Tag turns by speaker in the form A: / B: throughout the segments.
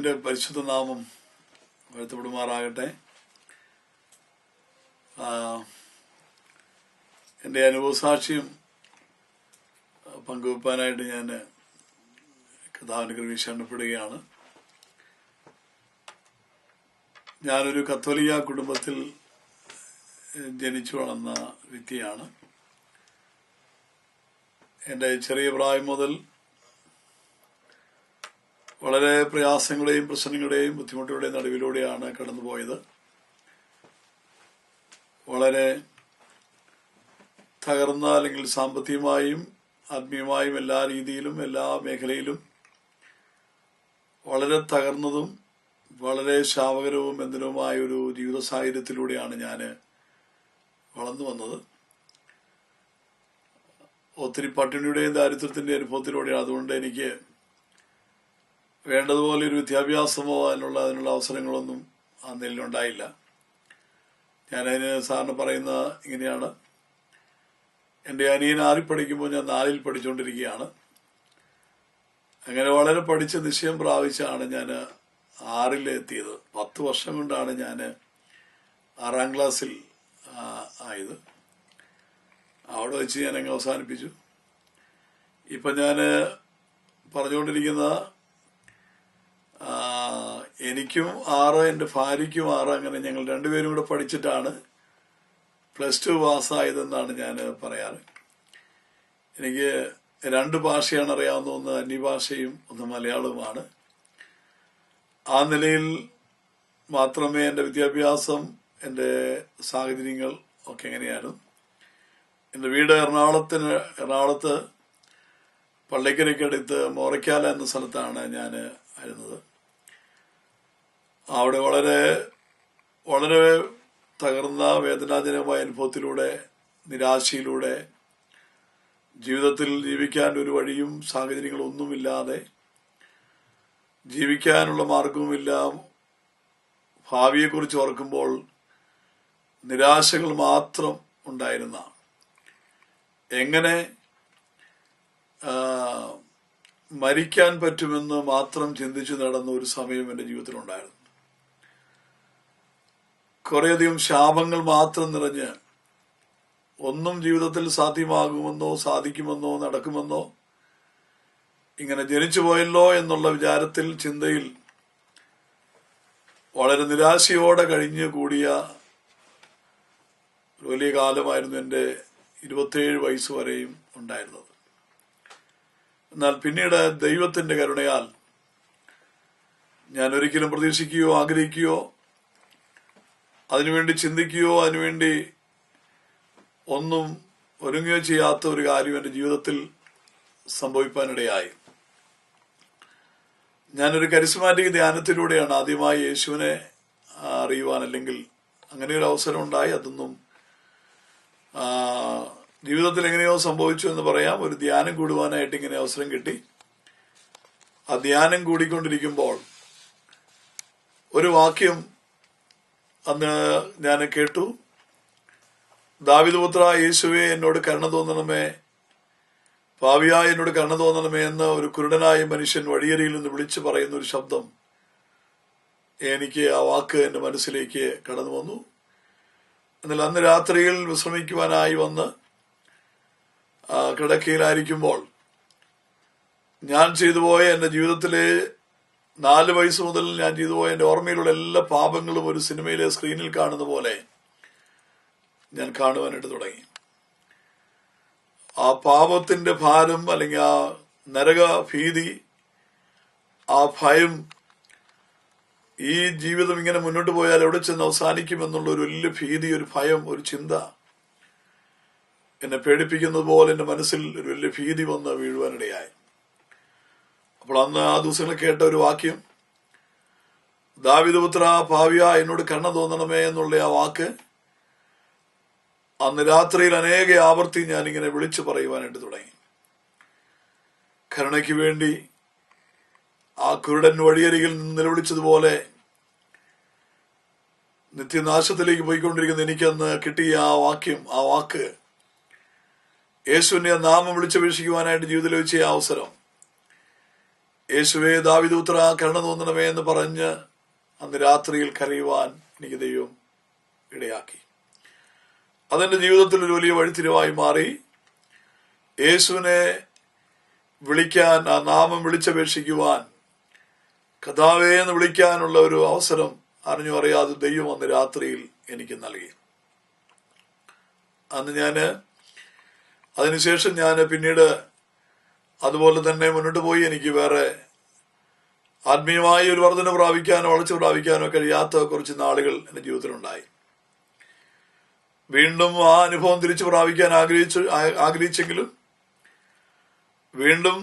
A: ദൈവത്തിന്റെ പരിശുദ്ധ നാമം വാഴ്ത്തപ്പെടുമാറാകട്ടെ. എൻ്റെ അനുഭവസാക്ഷ്യം പങ്കുവെപ്പാനായിട്ട് ഞാൻ കർത്താവിന്റെ കൃപയിൽ ശരണപ്പെടുകയാണ്. ഞാനൊരു കത്തോലിക്ക കുടുംബത്തിൽ ജനിച്ചു വളർന്ന വ്യക്തിയാണ്. എൻ്റെ ചെറിയ പ്രായം മുതൽ വളരെ പ്രയാസങ്ങളുടെയും പ്രശ്നങ്ങളുടെയും ബുദ്ധിമുട്ടുകളുടെയും നടുവിലൂടെയാണ് കടന്നുപോയത്. വളരെ തകർന്ന, അല്ലെങ്കിൽ സാമ്പത്തികമായും ആത്മീയമായും എല്ലാ രീതിയിലും എല്ലാ മേഖലയിലും വളരെ തകർന്നതും വളരെ ശാപകരവും ബന്ധനവുമായ ഒരു ജീവിത സാഹചര്യത്തിലൂടെയാണ് ഞാൻ വളർന്നു വന്നത്. ഒത്തിരി പട്ടിണിയുടെയും ദാരിദ്ര്യത്തിന്റെ അനുഭവത്തിലൂടെയാണ്. അതുകൊണ്ട് എനിക്ക് വേണ്ടതുപോലെ ഒരു വിദ്യാഭ്യാസമോ അതിനുള്ള അവസരങ്ങളൊന്നും ആ നിലയിലുണ്ടായില്ല. ഞാനതിന് സാറിന് പറയുന്ന ഇങ്ങനെയാണ്: എൻ്റെ അനിയൻ 6 പഠിക്കുമ്പോൾ ഞാൻ 4 പഠിച്ചുകൊണ്ടിരിക്കുകയാണ്. അങ്ങനെ വളരെ പഠിച്ച് നിശ്ചയം പ്രാപിച്ചാണ് ഞാൻ 6 എത്തിയത്. 10 വർഷം കൊണ്ടാണ് ഞാൻ 6ാം ക്ലാസ്സിൽ ആയത്. അവിടെ വെച്ച് ഞാൻ അങ്ങ് അവസാനിപ്പിച്ചു. ഇപ്പം ഞാൻ പറഞ്ഞുകൊണ്ടിരിക്കുന്ന എനിക്കും 6, എൻ്റെ ഭാര്യയ്ക്കും 6, അങ്ങനെ ഞങ്ങൾ രണ്ടുപേരും കൂടെ പഠിച്ചിട്ടാണ് +2 പാസ്സായതെന്നാണ് ഞാൻ പറയാറ്. എനിക്ക് 2 ഭാഷയാണ് അറിയാവുന്ന, ഒന്ന് അന്യഭാഷയും ഒന്ന് മലയാളവുമാണ്. ആ നിലയിൽ മാത്രമേ എൻ്റെ വിദ്യാഭ്യാസം, എൻ്റെ സാഹചര്യങ്ങൾ ഒക്കെ എങ്ങനെയാണ്. എൻ്റെ വീട് എറണാകുളത്ത് പള്ളിക്കരയ്ക്കടുത്ത് മോറയ്ക്കാല എന്ന സ്ഥലത്താണ് ഞാൻ ആയിരുന്നത്. അവിടെ വളരെ വളരെ തകർന്ന വേദനാജനകമായ അനുഭവത്തിലൂടെ, നിരാശയിലൂടെ, ജീവിതത്തിൽ ജീവിക്കാൻ ഒരു വഴിയും സാഹചര്യങ്ങളൊന്നുമില്ലാതെ, ജീവിക്കാനുള്ള മാർഗവുമില്ല, ഭാവിയെക്കുറിച്ച് ഓർക്കുമ്പോൾ നിരാശകൾ മാത്രം ഉണ്ടായിരുന്ന, എങ്ങനെ മരിക്കാൻ പറ്റുമെന്ന് മാത്രം ചിന്തിച്ചു നടന്ന ഒരു സമയം എൻ്റെ ജീവിതത്തിലുണ്ടായിരുന്നു. കുറേയധികം ശാപങ്ങൾ മാത്രം നിറഞ്ഞ്, ഒന്നും ജീവിതത്തിൽ സാധ്യമാകുമെന്നോ സാധിക്കുമെന്നോ നടക്കുമെന്നോ, ഇങ്ങനെ ജനിച്ചു പോയല്ലോ എന്നുള്ള വിചാരത്തിൽ, ചിന്തയിൽ വളരെ നിരാശയോടെ കഴിഞ്ഞു കൂടിയ വലിയ കാലമായിരുന്നു എൻ്റെ 27 വയസ്സ് വരെയും ഉണ്ടായിരുന്നത്. എന്നാൽ പിന്നീട് ദൈവത്തിന്റെ കരുണയാൽ ഞാൻ ഒരിക്കലും പ്രതീക്ഷിക്കുകയോ ആഗ്രഹിക്കുകയോ അതിനുവേണ്ടി ചിന്തിക്കുകയോ അതിനുവേണ്ടി ഒന്നും ഒരുങ്ങുകയോ ചെയ്യാത്ത ഒരു കാര്യം എൻ്റെ ജീവിതത്തിൽ സംഭവിക്കാനിടയായി. ഞാനൊരു കരിസ്മാറ്റിക് ധ്യാനത്തിലൂടെയാണ് ആദ്യമായി യേശുവിനെ അറിയുവാൻ, അല്ലെങ്കിൽ അങ്ങനെ ഒരു അവസരം ഉണ്ടായി. അതൊന്നും ജീവിതത്തിൽ എങ്ങനെയോ സംഭവിച്ചു എന്ന് പറയാം. ഒരു ധ്യാനം കൂടുവാനായിട്ട് ഇങ്ങനെ അവസരം കിട്ടി. ആ ധ്യാനം കൂടിക്കൊണ്ടിരിക്കുമ്പോൾ ഒരു വാക്യം അന്ന് ഞാൻ കേട്ടു: ദാവീദ് പുത്രാ യേശുവേ, എന്നോട് കരുണ തോന്നണമേ, പാപിയായ എന്നോട് കരുണ തോന്നണമേ എന്ന് ഒരു കുരുടനായ മനുഷ്യൻ വഴിയരിയിൽ നിന്ന് വിളിച്ചു പറയുന്ന ഒരു ശബ്ദം. എനിക്ക് ആ വാക്ക് എൻ്റെ മനസ്സിലേക്ക് കടന്നു വന്നു. എന്നാൽ അന്ന് രാത്രിയിൽ വിശ്രമിക്കുവാനായി വന്ന് കിടക്കയിലായിരിക്കുമ്പോൾ ഞാൻ ചെയ്തുപോയ എൻ്റെ ജീവിതത്തിലെ 4 വയസ്സ് മുതൽ ഞാൻ ചെയ്തുപോയ എൻ്റെ ഓർമ്മയിലുള്ള എല്ലാ പാപങ്ങളും ഒരു സിനിമയിലെ സ്ക്രീനിൽ കാണുന്ന പോലെ ഞാൻ കാണുവാനായിട്ട് തുടങ്ങി. ആ പാപത്തിന്റെ ഭാരം, അല്ലെങ്കിൽ ആ നരക ഭീതി, ആ ഭയം, ഈ ജീവിതം ഇങ്ങനെ മുന്നോട്ട് പോയാൽ എവിടെ ചെന്ന് അവസാനിക്കുമെന്നുള്ള ഒരു വലിയ ഭീതി, ഒരു ഭയം, ഒരു ചിന്ത എന്നെ പേടിപ്പിക്കുന്നത് പോലെ എൻ്റെ മനസ്സിൽ ഒരു വലിയ ഭീതി വന്ന് വീഴുവാനിടയായി. അപ്പോൾ അന്ന് ആ ദിവസങ്ങൾ കേട്ട ഒരു വാക്യം, ദാവീദ് പുത്രാ പാപിയാ എന്നോട് കരുണ തോന്നണമേ എന്നുള്ള ആ വാക്ക് അന്ന് രാത്രിയിൽ അനേക ആവർത്തി ഞാനിങ്ങനെ വിളിച്ചു പറയുവാനായിട്ട് തുടങ്ങി. കരുണയ്ക്ക് വേണ്ടി ആ കുരുടൻ വഴിയരികിൽ നിലവിളിച്ചതുപോലെ നിത്യനാശത്തിലേക്ക് പോയിക്കൊണ്ടിരിക്കുന്ന എനിക്കന്ന് കിട്ടിയ ആ വാക്യം, ആ വാക്ക്, യേശുവിനെ നാമം വിളിച്ചപേക്ഷിക്കുവാനായിട്ട് ജീവിതത്തിൽ വെച്ച അവസരം യേശുവേ ദാവീദുപുത്രാ കരുണ തോന്നണമേ എന്ന് പറഞ്ഞ് അന്ന് രാത്രിയിൽ കരയുവാൻ എനിക്ക് ദൈവം ഇടയാക്കി. അതെന്റെ ജീവിതത്തിൽ ഒരു വലിയ വഴിത്തിരിവായി മാറി. യേശുവിനെ വിളിക്കാൻ, ആ നാമം വിളിച്ചപേക്ഷിക്കുവാൻ, കർത്താവേ എന്ന് വിളിക്കാനുള്ള ഒരു അവസരം അറിഞ്ഞു അറിയാതെ ദൈവം അന്ന് രാത്രിയിൽ എനിക്ക് നൽകി. അന്ന് അതിനുശേഷം ഞാൻ പിന്നീട് അതുപോലെ തന്നെ മുന്നോട്ട് പോയി. എനിക്ക് വേറെ ആത്മീയമായി ഒരു വർധന പ്രാപിക്കാനോ വളർച്ച പ്രാപിക്കാനോ കഴിയാത്ത കുറച്ച് നാളുകൾ എന്റെ ജീവിതത്തിലുണ്ടായി. വീണ്ടും ആ അനുഭവം തിരിച്ചു പ്രാപിക്കാൻ ആഗ്രഹിച്ചെങ്കിലും വീണ്ടും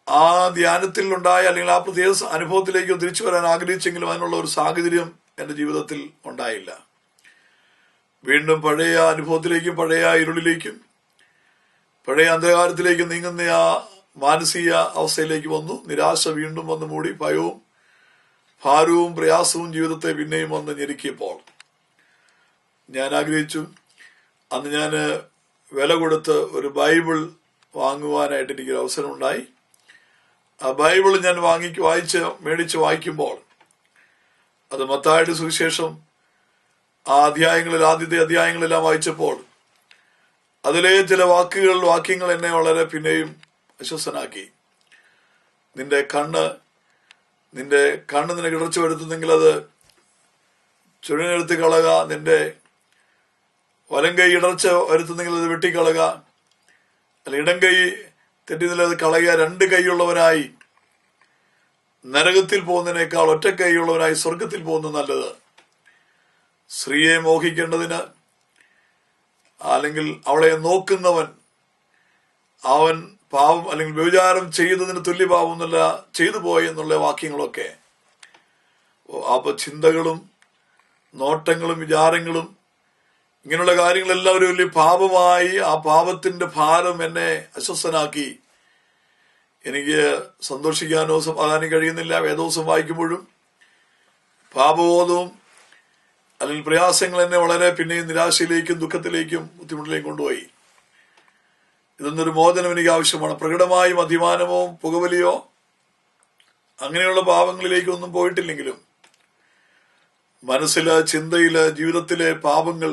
A: ആ ധ്യാനത്തിൽ ഉണ്ടായ അല്ലെങ്കിൽ ആ പ്രത്യേക അനുഭവത്തിലേക്ക് തിരിച്ചു വരാൻ ആഗ്രഹിച്ചെങ്കിലും അതിനുള്ള ഒരു സാഹചര്യം എന്റെ ജീവിതത്തിൽ ഉണ്ടായില്ല. വീണ്ടും പഴയ അനുഭവത്തിലേക്കും പഴയ ഇരുളിലേക്കും പഴയ അന്ധകാരത്തിലേക്കും നീങ്ങുന്ന ആ മാനസിക അവസ്ഥയിലേക്ക് വന്നു. നിരാശ വീണ്ടും വന്ന് മൂടി. ഭയവും ഭാരവും പ്രയാസവും ജീവിതത്തെ പിന്നെയും വന്ന് ഞെരുക്കിയപ്പോൾ ഞാൻ ആഗ്രഹിച്ചു. അന്ന് ഞാൻ വില കൊടുത്ത് ഒരു ബൈബിൾ വാങ്ങുവാനായിട്ട് എനിക്കൊരു അവസരം ഉണ്ടായി. ആ ബൈബിൾ ഞാൻ മേടിച്ച് വായിക്കുമ്പോൾ അത് മത്തായിയുടെ സുവിശേഷം ആദ്യത്തെ അധ്യായങ്ങളെല്ലാം വായിച്ചപ്പോൾ അതിലെ ചില വാക്യങ്ങൾ എന്നെ വളരെ പിന്നെയും അസ്വസ്ഥനാക്കി. നിന്റെ കണ്ണ് നിനക്ക് ഇടർച്ച വരുത്തുന്നെങ്കിൽ അത് ചുഴനെടുത്ത് കളക. നിന്റെ വലം കൈ ഇടർച്ച വരുത്തുന്നെങ്കിൽ അത് വെട്ടിക്കളക. അല്ല, ഇടം കൈ തെറ്റുന്നില്ല, അത് കളയുക. രണ്ട് കൈയുള്ളവനായി നരകത്തിൽ പോകുന്നതിനേക്കാൾ ഒറ്റ കൈയുള്ളവനായി സ്വർഗത്തിൽ പോകുന്നത് നല്ലത്. സ്ത്രീയെ മോഹിക്കേണ്ടതിന് അല്ലെങ്കിൽ അവളെ നോക്കുന്നവൻ അവൻ പാപം അല്ലെങ്കിൽ വ്യഭിചാരം ചെയ്തതിന് തുല്യ പാപം എന്നല്ല ചെയ്തു പോയെന്നുള്ള വാക്യങ്ങളൊക്കെ അപ്പൊ ചിന്തകളും നോട്ടങ്ങളും വിചാരങ്ങളും ഇങ്ങനെയുള്ള കാര്യങ്ങളെല്ലാം ഒരു വലിയ പാപമായി ആ പാപത്തിന്റെ ഭാരം എന്നെ അസ്വസ്ഥനാക്കി. എനിക്ക് സന്തോഷിക്കാനോ സമാധാനം കഴിയുന്നില്ല. വേദോസം വായിക്കുമ്പോഴും പാപബോധവും അല്ലെങ്കിൽ പ്രയാസങ്ങൾ എന്നെ വളരെ പിന്നെയും നിരാശയിലേക്കും ദുഃഖത്തിലേക്കും ബുദ്ധിമുട്ടിലേക്കും കൊണ്ടുപോയി. ഇതൊന്നൊരു മോചനം എനിക്ക് ആവശ്യമാണ്. പ്രകടമായും അഭിമാനമോ പുകവലിയോ അങ്ങനെയുള്ള പാപങ്ങളിലേക്കൊന്നും പോയിട്ടില്ലെങ്കിലും മനസ്സില്, ചിന്തയില്, ജീവിതത്തിലെ പാപങ്ങൾ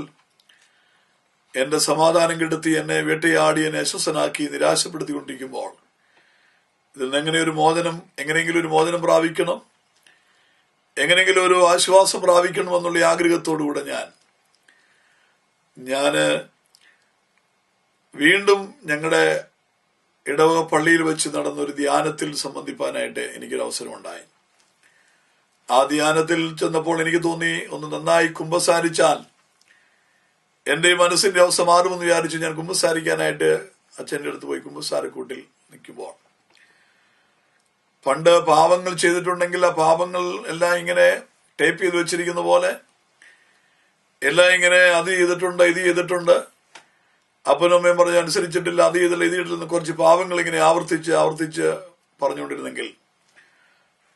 A: എന്റെ സമാധാനം കെടുത്തി എന്നെ വേട്ടയാടി എന്നെ അസ്വസ്ഥനാക്കി നിരാശപ്പെടുത്തിക്കൊണ്ടിരിക്കുമ്പോൾ ഇതിൽ നിന്ന് എങ്ങനെയെങ്കിലും ഒരു മോചനം പ്രാപിക്കണം, എങ്ങനെയെങ്കിലും ഒരു ആശ്വാസം പ്രാപിക്കണം എന്നുള്ള ആഗ്രഹത്തോടുകൂടെ ഞാന് വീണ്ടും ഞങ്ങളുടെ ഇടവക പള്ളിയിൽ വെച്ച് നടന്നൊരു ധ്യാനത്തിൽ സംബന്ധിപ്പാനായിട്ട് എനിക്കൊരു അവസരം ഉണ്ടായി. ആ ധ്യാനത്തിൽ ചെന്നപ്പോൾ എനിക്ക് തോന്നി, ഒന്ന് നന്നായി കുമ്പസാരിച്ചാൽ എന്റെ മനസ്സിന്റെ അവസ്ഥ മാറുമെന്ന് വിചാരിച്ചു ഞാൻ കുമ്പസാരിക്കാനായിട്ട് അച്ഛൻ്റെ അടുത്ത് പോയി കുമ്പസാരക്കൂട്ടിൽ നിൽക്കുമ്പോൾ പണ്ട് പാപങ്ങൾ ചെയ്തിട്ടുണ്ടെങ്കിൽ ആ പാപങ്ങൾ എല്ലാം ഇങ്ങനെ ടേപ്പ് ചെയ്ത് വെച്ചിരിക്കുന്ന പോലെ എല്ലാം ഇങ്ങനെ അത് ചെയ്തിട്ടുണ്ട്, ഇത് ചെയ്തിട്ടുണ്ട്, അപ്പനും അമ്മയും പറഞ്ഞ് അനുസരിച്ചിട്ടില്ല, അത് ചെയ്തില്ല, ഇത് ചെയ്തിട്ടില്ല, കുറച്ച് പാപങ്ങൾ ഇങ്ങനെ ആവർത്തിച്ച് പറഞ്ഞുകൊണ്ടിരുന്നെങ്കിൽ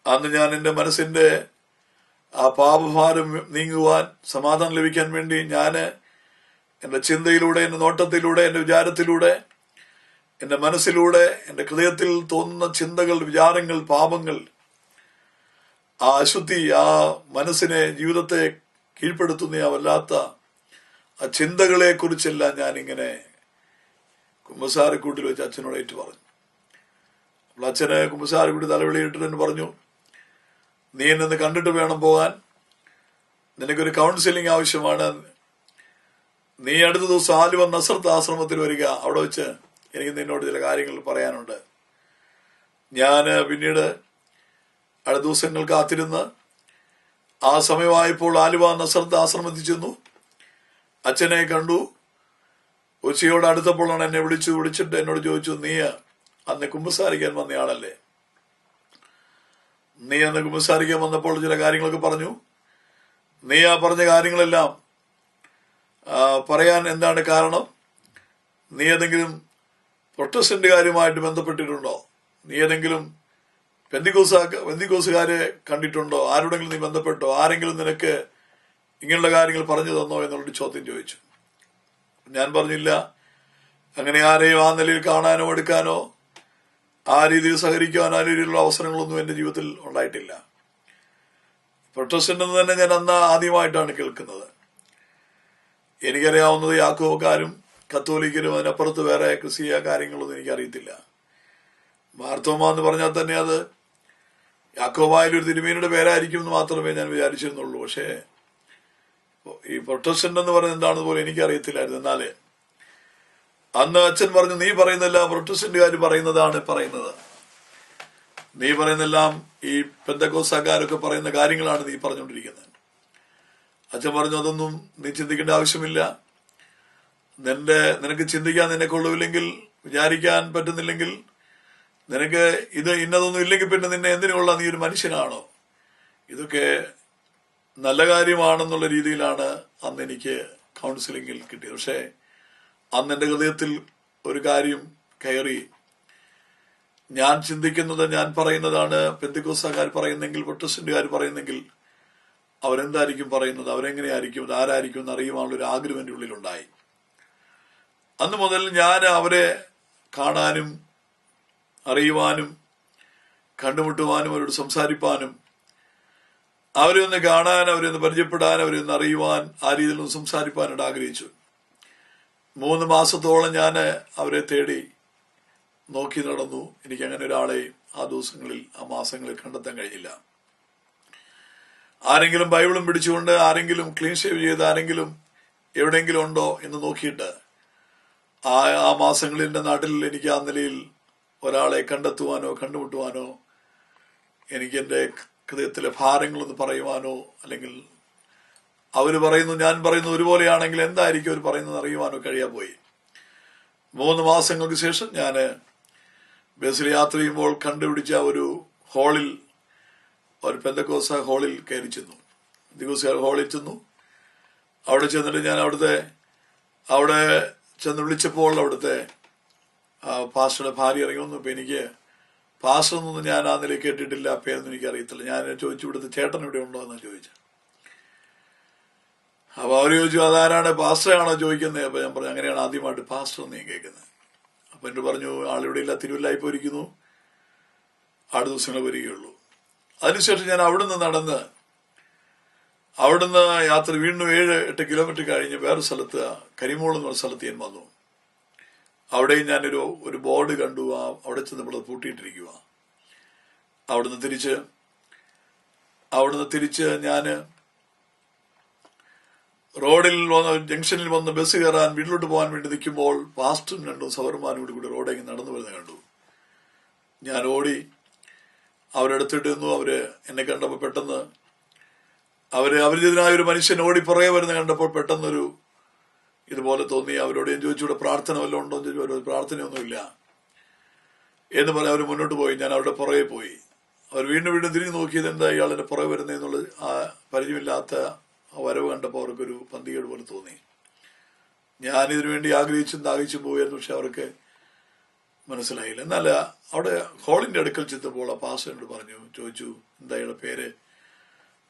A: അന്ന് ഞാൻ എന്റെ മനസ്സിന്റെ ആ പാപഭാരം നീങ്ങുവാൻ, സമാധാനം ലഭിക്കാൻ വേണ്ടി ഞാന് എന്റെ ചിന്തയിലൂടെ, എന്റെ നോട്ടത്തിലൂടെ, എന്റെ വിചാരത്തിലൂടെ, എന്റെ മനസ്സിലൂടെ, എന്റെ ഹൃദയത്തിൽ തോന്നുന്ന ചിന്തകൾ, വിചാരങ്ങൾ, പാപങ്ങൾ, ആ അശുദ്ധി, ആ മനസ്സിനെ, ജീവിതത്തെ കീഴ്പ്പെടുത്തുന്ന ആ വല്ലാത്ത ആ ചിന്തകളെ കുറിച്ചെല്ലാം ഞാനിങ്ങനെ കുമ്പസാരക്കൂട്ടിൽ വെച്ച് അച്ഛനോട് ഏറ്റു പറഞ്ഞു. അപ്പോൾ അച്ഛന് കുമ്പസാരക്കൂട്ടി തലവിളിയിട്ടിട്ട് എന്ന് പറഞ്ഞു, നീ എന്നെ കണ്ടിട്ട് വേണം പോകാൻ, നിനക്കൊരു കൗൺസിലിംഗ് ആവശ്യമാണ്, നീ അടുത്ത ദിവസം ആലുവ നസ്രത്ത് ആശ്രമത്തിൽ വരിക, അവിടെ വെച്ച് എനിക്ക് നിന്നോട് ചില കാര്യങ്ങൾ പറയാനുണ്ട്. ഞാൻ പിന്നീട് അടുത്ത ദിവസങ്ങൾ കാത്തിരുന്ന് ആ സമയമായപ്പോൾ ആലുവ നസ്രത്ത് ആശ്രമത്തിൽ ചെന്നു. അച്ഛനെ കണ്ടു. ഉച്ചയോട് അടുത്തപ്പോഴാണ് എന്നെ വിളിച്ചിട്ട് എന്നോട് ചോദിച്ചു, നീ അന്ന് കുമ്പസാരിക്കാൻ വന്നയാളല്ലേ? നീ അന്ന് കുമ്പസാരിക്കാൻ വന്നപ്പോൾ ചില കാര്യങ്ങളൊക്കെ പറഞ്ഞു. നീ ആ പറഞ്ഞ കാര്യങ്ങളെല്ലാം പറയാൻ എന്താണ് കാരണം? നീ ഏതെങ്കിലും പ്രൊട്ടസ്റ്റന്റ് കാര്യമായിട്ട് ബന്ധപ്പെട്ടിട്ടുണ്ടോ? നീ ഏതെങ്കിലും പെന്തിക്കോസുകാരെ കണ്ടിട്ടുണ്ടോ? ആരോടെങ്കിലും നീ ബന്ധപ്പെട്ടോ? ആരെങ്കിലും നിനക്ക് ഇങ്ങനെയുള്ള കാര്യങ്ങൾ പറഞ്ഞു തന്നോ എന്നുള്ളൊരു ചോദ്യം ചോദിച്ചു. ഞാൻ പറഞ്ഞില്ല, അങ്ങനെ ആരെയും ആ നിലയിൽ കാണാനോ എടുക്കാനോ ആ രീതിയിൽ സഹകരിക്കാൻ ആ രീതിയിലുള്ള അവസരങ്ങളൊന്നും എന്റെ ജീവിതത്തിൽ ഉണ്ടായിട്ടില്ല. പ്രൊട്ടസ്റ്റന്റ് എന്ന് തന്നെ ഞാൻ അന്ന് ആദ്യമായിട്ടാണ് കേൾക്കുന്നത്. എനിക്കറിയാവുന്നത് യാക്കോബക്കാരും കത്തോലിക്കരും, അതിനപ്പുറത്ത് വേറെ ക്രിസ്തീയ കാര്യങ്ങളൊന്നും എനിക്കറിയത്തില്ല. മാർത്തോമ എന്ന് പറഞ്ഞാൽ തന്നെ അത് യാക്കോബായാലും ഒരു തിരുമേനിയുടെ പേരായിരിക്കും എന്ന് മാത്രമേ ഞാൻ വിചാരിച്ചിരുന്നുള്ളൂ. പക്ഷേ ഈ പ്രൊട്ടസ്റ്റന്റ് എന്ന് പറയുന്നത് എന്താണെന്ന് പോലും എനിക്കറിയത്തില്ലായിരുന്നു. എന്നാല് അന്ന് അച്ഛൻ പറഞ്ഞു, നീ പറയുന്നതെല്ലാം പ്രൊട്ടസ്റ്റന്റുകാർ പറയുന്നതാണ് പറയുന്നത്, നീ പറയുന്നെല്ലാം ഈ പെന്തക്കോസ്തക്കാരൊക്കെ പറയുന്ന കാര്യങ്ങളാണ് നീ പറഞ്ഞുകൊണ്ടിരിക്കുന്നത്. അച്ഛൻ പറഞ്ഞു, അതൊന്നും നീ ചിന്തിക്കേണ്ട ആവശ്യമില്ല. നിനക്ക് ചിന്തിക്കാൻ നിന്നെ കൊള്ളുമില്ലെങ്കിൽ, വിചാരിക്കാൻ പറ്റുന്നില്ലെങ്കിൽ, നിനക്ക് ഇത് ഇന്നതൊന്നും ഇല്ലെങ്കിൽ പിന്നെ നിന്നെ എന്തിനുള്ള, നീ ഒരു മനുഷ്യനാണോ? ഇതൊക്കെ നല്ല കാര്യമാണെന്നുള്ള രീതിയിലാണ് അന്ന് എനിക്ക് കൗൺസിലിംഗിൽ കിട്ടിയത്. പക്ഷേ അന്ന് എന്റെ ഹൃദയത്തിൽ ഒരു കാര്യം കയറി. ഞാൻ ചിന്തിക്കുന്നത്, ഞാൻ പറയുന്നതാണ് പെന്തക്കോസ്തക്കാർ പറയുന്നെങ്കിൽ, പ്രൊട്ടസ്റ്റന്റുകാർ പറയുന്നെങ്കിൽ അവരെന്തായിരിക്കും പറയുന്നത്, അവരെങ്ങനെയായിരിക്കും, അത് ആരായിരിക്കും എന്ന് അറിയുവാനുള്ളൊരു ആഗ്രഹം എൻ്റെ ഉള്ളിലുണ്ടായി. അന്ന് മുതൽ ഞാൻ അവരെ കാണാനും അറിയുവാനും കണ്ടുമുട്ടുവാനും അവരോട് സംസാരിപ്പാനും, അവരെ ഒന്ന് കാണാൻ, അവരെ ഒന്ന് പരിചയപ്പെടാൻ, അവരെ ഒന്ന് അറിയുവാൻ, ആ രീതിയിലൊന്ന് സംസാരിപ്പാനായിട്ട് ആഗ്രഹിച്ചു. 3 മാസത്തോളം ഞാൻ അവരെ തേടി നോക്കി നടന്നു. എനിക്ക് അങ്ങനെ ഒരാളെ ആ ദിവസങ്ങളിൽ, ആ മാസങ്ങളിൽ കണ്ടെത്താൻ കഴിഞ്ഞില്ല. ആരെങ്കിലും ബൈബിളും പിടിച്ചുകൊണ്ട്, ആരെങ്കിലും ക്ലീൻ ഷേവ് ചെയ്ത് ആരെങ്കിലും എവിടെയെങ്കിലും ഉണ്ടോ എന്ന് നോക്കിയിട്ട് ആ മാസങ്ങളിൽ എൻ്റെ നാട്ടിൽ എനിക്ക് ആ നിലയിൽ ഒരാളെ കണ്ടെത്തുവാനോ കണ്ടുമുട്ടുവാനോ, എനിക്ക് എൻ്റെ ഹൃദയത്തിലെ ഭാരങ്ങളൊന്ന് പറയുവാനോ, അല്ലെങ്കിൽ അവർ പറയുന്നു ഞാൻ പറയുന്നു ഒരുപോലെയാണെങ്കിൽ എന്തായിരിക്കും അവർ പറയുന്നത് അറിയുവാനോ കഴിയാൻ പോയി. 3 മാസങ്ങൾക്ക് ശേഷം ഞാൻ ബസ്സിൽ യാത്ര ചെയ്യുമ്പോൾ കണ്ടുപിടിച്ച ഒരു ഹാളിൽ, ഒരു പെന്തക്കോസ്ത ഹാളിൽ കയറി ചെന്നു. ഹാളിൽ ചെന്നു. അവിടെ ചെന്നിട്ട് ഞാൻ അവിടെ ചെന്ന് വിളിച്ചപ്പോൾ അവിടുത്തെ പാസ്റ്ററുടെ ഭാര്യ ഇറങ്ങി വന്നു. ഇപ്പൊ എനിക്ക് പാസ്റ്ററൊന്നും ഞാൻ ആ നിലയിൽ കേട്ടിട്ടില്ല, പേരൊന്നും എനിക്ക് അറിയത്തില്ല. ഞാൻ ചോദിച്ചു, ഇവിടുത്തെ ചേട്ടൻ ഇവിടെ ഉണ്ടോ എന്ന് ചോദിച്ചു. അപ്പൊ അവർ ചോദിച്ചു, അതാരാണ്, പാസ്റ്ററാണോ ചോദിക്കുന്നത്? അപ്പൊ ഞാൻ പറഞ്ഞു, അങ്ങനെയാണ് ആദ്യമായിട്ട് പാസ്റ്റർ എന്ന് ഞാൻ കേൾക്കുന്നത്. അപ്പൊ എന്നോട് പറഞ്ഞു, ആളിവിടെ ഇല്ല, തിരുവല്ലായി പോയിരിക്കുന്നു, ആറ് ദിവസങ്ങൾ വരികയുള്ളൂ. അതിനുശേഷം ഞാൻ അവിടുന്ന് യാത്ര വീണ്ടും 7-8 കിലോമീറ്റർ കഴിഞ്ഞ് വേറെ സ്ഥലത്ത്, കരിമോൾ എന്ന് പറഞ്ഞ സ്ഥലത്ത് ഞാൻ വന്നു. അവിടെയും ഞാനൊരു ബോർഡ് കണ്ടു. അവിടെ ചെന്നപ്പോൾ അത് പൂട്ടിയിട്ടിരിക്കുക. അവിടുന്ന് തിരിച്ച് ഞാൻ റോഡിൽ ജംഗ്ഷനിൽ വന്ന് ബസ് കയറാൻ വീട്ടിലോട്ട് പോകാൻ വേണ്ടി നിൽക്കുമ്പോൾ പാസ്റ്ററും 2 സഹോദരന്മാരും കൂടി റോഡെങ്കിൽ നടന്നു വരുന്നത് കണ്ടു. ഞാൻ ഓടി അവരെടുത്തിട്ട് നിന്നു. അവര് എന്നെ കണ്ടപ്പോൾ പെട്ടെന്ന് അവരിതിനായ ഒരു മനുഷ്യൻ ഓടി പുറകെ വരുന്ന കണ്ടപ്പോൾ പെട്ടെന്നൊരു ഇതുപോലെ തോന്നി. അവരോട് ഞാൻ ചോദിച്ചു, ഇവിടെ പ്രാർത്ഥന വല്ലതും ഉണ്ടോ എന്ന് ചോദിച്ചു. പ്രാർത്ഥനയൊന്നുമില്ല എന്ന് പറഞ്ഞ് അവർ മുന്നോട്ട് പോയി. ഞാൻ അവരുടെ പുറകെ പോയി. അവർ വീണ്ടും തിരിഞ്ഞു നോക്കിയത്, എന്താ ഇയാളെന്നെ പുറകെ വരുന്നതെന്നുള്ളത് ആ പരിചയമില്ലാത്ത ആ വരവ് കണ്ടപ്പോൾ അവർക്കൊരു പന്തികേട് പോലെ തോന്നി. ഞാനിതിനു വേണ്ടി ആഗ്രഹിച്ചും ദാഹിച്ചും പോയായിരുന്നു. പക്ഷെ അവർക്ക് മനസ്സിലായില്ല. എന്നാൽ അവിടെ ഹാളിന്റെ അടുക്കൽ ചെന്നപ്പോൾ ആ പാസ്റ്ററിനോട് ചോദിച്ചു, എന്താ ഇയാളുടെ പേര്?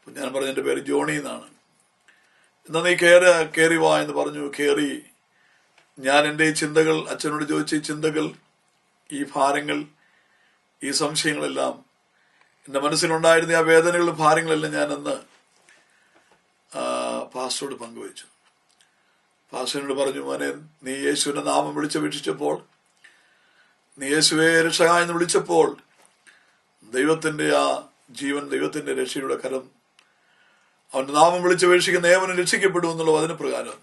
A: ഞാൻ പറഞ്ഞു, എന്റെ പേര് ജോണി എന്നാണ്. എന്നാ നീ കയറി വാ എന്ന് പറഞ്ഞു. കയറി ഞാൻ എൻ്റെ ഈ ചിന്തകൾ അച്ഛനോട് ചോദിച്ച ഈ ചിന്തകൾ, ഈ ഭാരങ്ങൾ, ഈ സംശയങ്ങളെല്ലാം, എന്റെ മനസ്സിലുണ്ടായിരുന്ന ആ വേദനകളും ഭാരങ്ങളെല്ലാം ഞാൻ അന്ന് പാസ്റ്ററോട് പങ്കുവച്ചു. പാസ്റ്ററിനോട് പറഞ്ഞു, മോനെ, നീ യേശുവിന്റെ നാമം വിളിച്ചപേക്ഷിച്ചപ്പോൾ, നീ യേശുവേ രക്ഷക എന്ന് വിളിച്ചപ്പോൾ, ദൈവത്തിന്റെ ആ ജീവൻ, ദൈവത്തിന്റെ രക്ഷയുടെ കരം, അവന്റെ നാമം വിളിച്ചപേക്ഷിക്കുന്ന ഏവനും രക്ഷിക്കപ്പെടുമെന്നുള്ള വചനപ്രകാരം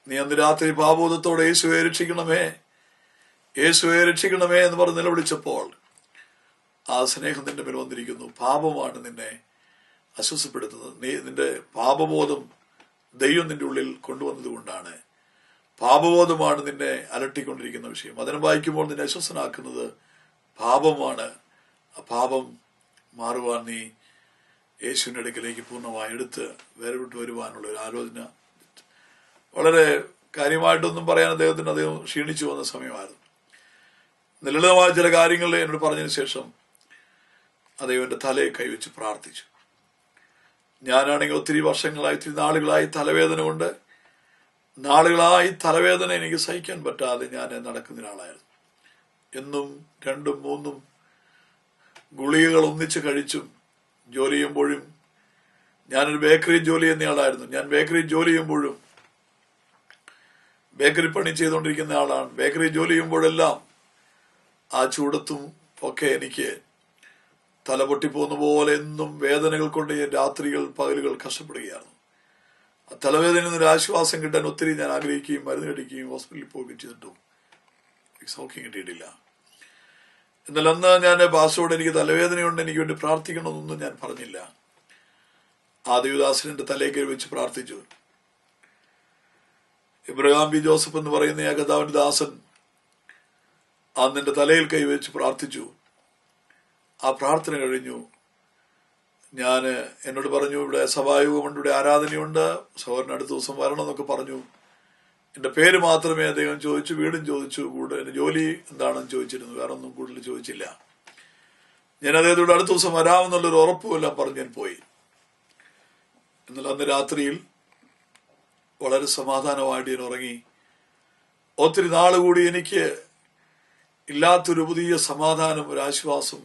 A: നീ അന്ന് രാത്രി പാപബോധത്തോടെ യേശുവെ രക്ഷിക്കണമേ, യേശുവെ രക്ഷിക്കണമേ എന്ന് പറഞ്ഞ് നിലവിളിച്ചപ്പോൾ ആ സ്നേഹം നിന്റെ മേൽ വന്നിരിക്കുന്നു. പാപമാണ് നിന്നെ അസ്വസ്ഥപ്പെടുത്തുന്നത്. നിന്റെ പാപബോധം ദൈവം നിന്റെ ഉള്ളിൽ കൊണ്ടുവന്നത് കൊണ്ടാണ്. പാപബോധമാണ് നിന്നെ അലട്ടിക്കൊണ്ടിരിക്കുന്ന വിഷയം. വചനം വായിക്കുമ്പോൾ നിന്നെ അസ്വസ്ഥനാക്കുന്നത് പാപമാണ്. ആ പാപം മാറുവാൻ നീ യേശുവിന്റെ അടുക്കലേക്ക് പൂർണ്ണമായി എടുത്ത് വേർവിട്ട് വരുവാനുള്ള ഒരു ആലോചന. വളരെ കാര്യമായിട്ടൊന്നും പറയാൻ അദ്ദേഹം ക്ഷീണിച്ചു വന്ന സമയമായിരുന്നു. ലളിതമായ ചില കാര്യങ്ങൾ എന്നോട് പറഞ്ഞതിന് ശേഷം അദ്ദേഹം എന്റെ തലയെ കൈവച്ച് പ്രാർത്ഥിച്ചു. ഞാനാണെങ്കിൽ ഒത്തിരി വർഷങ്ങളായി, ഒത്തിരി നാളുകളായി തലവേദന കൊണ്ട്, നാളുകളായി തലവേദന എനിക്ക് സഹിക്കാൻ പറ്റാതെ ഞാൻ നടക്കുന്ന ആളായിരുന്നു. എന്നും 2ഉം 3ഉം ഗുളികകൾ ഒന്നിച്ച് കഴിച്ചും ജോലി ചെയ്യുമ്പോഴും, ഞാനൊരു ബേക്കറി ജോലി ചെയ്യുന്നയാളായിരുന്നു. ഞാൻ ബേക്കറി ജോലി ചെയ്യുമ്പോഴും, ബേക്കറി പണി ചെയ്തുകൊണ്ടിരിക്കുന്ന ആളാണ്. ബേക്കറി ജോലി ചെയ്യുമ്പോഴെല്ലാം ആ ചൂടത്തും ഒക്കെ എനിക്ക് തല പൊട്ടിപ്പോകുന്ന പോലെ എന്നും വേദനകൾ കൊണ്ട് ഞാൻ രാത്രികൾ പകലുകൾ കഷ്ടപ്പെടുകയാണ്. ആ തലവേദനയിൽ നിന്നൊരു ആശ്വാസം കിട്ടാൻ ഒത്തിരി ഞാൻ ആഗ്രഹിക്കുകയും മരുന്ന് കഴിക്കുകയും ഹോസ്പിറ്റലിൽ പോവുകയും ചെയ്തിട്ടും സൗഖ്യം കിട്ടിയിട്ടില്ല. എന്നാൽ അന്ന് ഞാൻ പാസ്റ്ററോട് എനിക്ക് തലവേദനയുണ്ട്, എനിക്ക് വേണ്ടി പ്രാർത്ഥിക്കണമെന്നൊന്നും ഞാൻ പറഞ്ഞില്ല. ആ ദേവദാസന്റെ തലയിൽ വെച്ച് പ്രാർത്ഥിച്ചു. ഇബ്രഹാം ബി ജോസഫ് എന്ന് പറയുന്ന ആ കർത്താവിന്റെ ദാസൻ അന്നെന്റെ തലയിൽ കൈവച്ച് പ്രാർത്ഥിച്ചു. ആ പ്രാർത്ഥന കഴിഞ്ഞു. എന്നോട് പറഞ്ഞു, ഇവിടെ സഭായോഗമുണ്ട്, ഇവിടെ ആരാധനയുണ്ട്, സഹോദരൻ അടുത്ത ദിവസം വരണം എന്നൊക്കെ പറഞ്ഞു. എന്റെ പേര് മാത്രമേ അദ്ദേഹം ചോദിച്ചു, വീടും ചോദിച്ചു, കൂടെ എന്റെ ജോലി എന്താണെന്ന് ചോദിച്ചിരുന്നു. വേറെ ഒന്നും കൂടുതൽ ചോദിച്ചില്ല. ഞാൻ അദ്ദേഹത്തോട് അടുത്ത ദിവസം വരാമെന്നുള്ളൊരു ഉറപ്പുമെല്ലാം പറഞ്ഞ് ഞാൻ പോയി. എന്നാൽ അന്ന് രാത്രിയിൽ വളരെ സമാധാനമായിട്ട് ഞാൻ ഉറങ്ങി. ഒത്തിരി നാളുകൂടി എനിക്ക് ഇല്ലാത്തൊരു പുതിയ സമാധാനം, ഒരു ആശ്വാസം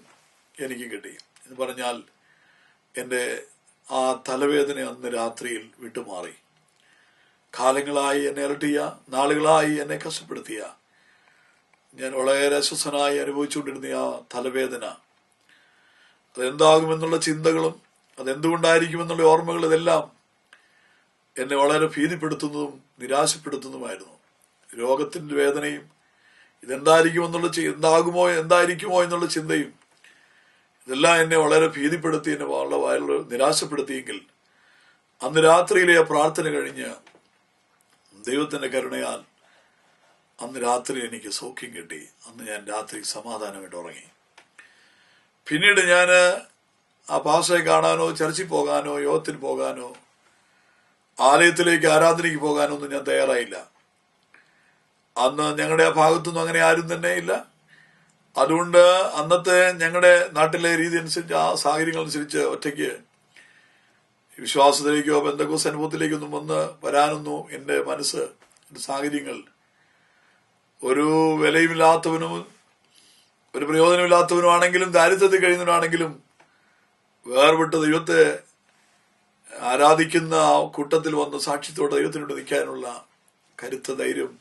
A: എനിക്ക് കിട്ടി. എന്ന് പറഞ്ഞാൽ എൻ്റെ ആ തലവേദന അന്ന് രാത്രിയിൽ വിട്ടുമാറി. കാലങ്ങളായി എന്നെ അലട്ടിയ, നാളുകളായി എന്നെ കഷ്ടപ്പെടുത്തിയ, ഞാൻ വളരെ അസ്വസ്ഥനായി അനുഭവിച്ചുകൊണ്ടിരുന്ന ആ തലവേദന, അതെന്താകുമെന്നുള്ള ചിന്തകളും അതെന്തുകൊണ്ടായിരിക്കുമെന്നുള്ള ഓർമ്മകളും ഇതെല്ലാം എന്നെ വളരെ ഭീതിപ്പെടുത്തുന്നതും നിരാശപ്പെടുത്തുന്നതുമായിരുന്നു. രോഗത്തിന്റെ വേദനയും എന്തായിരിക്കുമോ എന്നുള്ള ചിന്തയും ഇതെല്ലാം എന്നെ വളരെ ഭീതിപ്പെടുത്തി, എന്നെ വളരെ നിരാശപ്പെടുത്തിയെങ്കിൽ അന്ന് രാത്രിയിലെ ആ പ്രാർത്ഥന കഴിഞ്ഞ് ദൈവത്തിന്റെ കരുണയാൽ അന്ന് രാത്രി എനിക്ക് സൗഖ്യം കിട്ടി. അന്ന് ഞാൻ രാത്രി സമാധാനമായിട്ട് ഉറങ്ങി. പിന്നീട് ഞാൻ ആ പാസ്റ്ററെ കാണാനോ ചർച്ചിൽ പോകാനോ യോഗത്തിന് പോകാനോ ആലയത്തിലേക്ക് ആരാധനയ്ക്ക് പോകാനോ ഒന്നും ഞാൻ തയ്യാറായില്ല. അന്ന് ഞങ്ങളുടെ ആ ഭാഗത്തൊന്നും അങ്ങനെ ആരും തന്നെ ഇല്ല. അതുകൊണ്ട് അന്നത്തെ ഞങ്ങളുടെ നാട്ടിലെ രീതി അനുസരിച്ച്, ആ സാഹചര്യങ്ങൾ അനുസരിച്ച് ഒറ്റയ്ക്ക് വിശ്വാസത്തിലേക്കോ ബന്ധക്കോസ് അനുഭവത്തിലേക്കൊന്നും വരാനൊന്നും എൻ്റെ മനസ്സ്, എൻ്റെ സാഹചര്യങ്ങൾ ഒരു വിലയുമില്ലാത്തവനും ഒരു പ്രയോജനമില്ലാത്തവനുമാണെങ്കിലും ദാരിദ്ര്യത്തിൽ കഴിയുന്നവനാണെങ്കിലും വേർപെട്ട് ദൈവത്തെ ആരാധിക്കുന്ന ആ കൂട്ടത്തിൽ വന്ന് സാക്ഷ്യത്തോടെ ദൈവത്തിനോട് നിൽക്കാനുള്ള കരുത്ത ധൈര്യം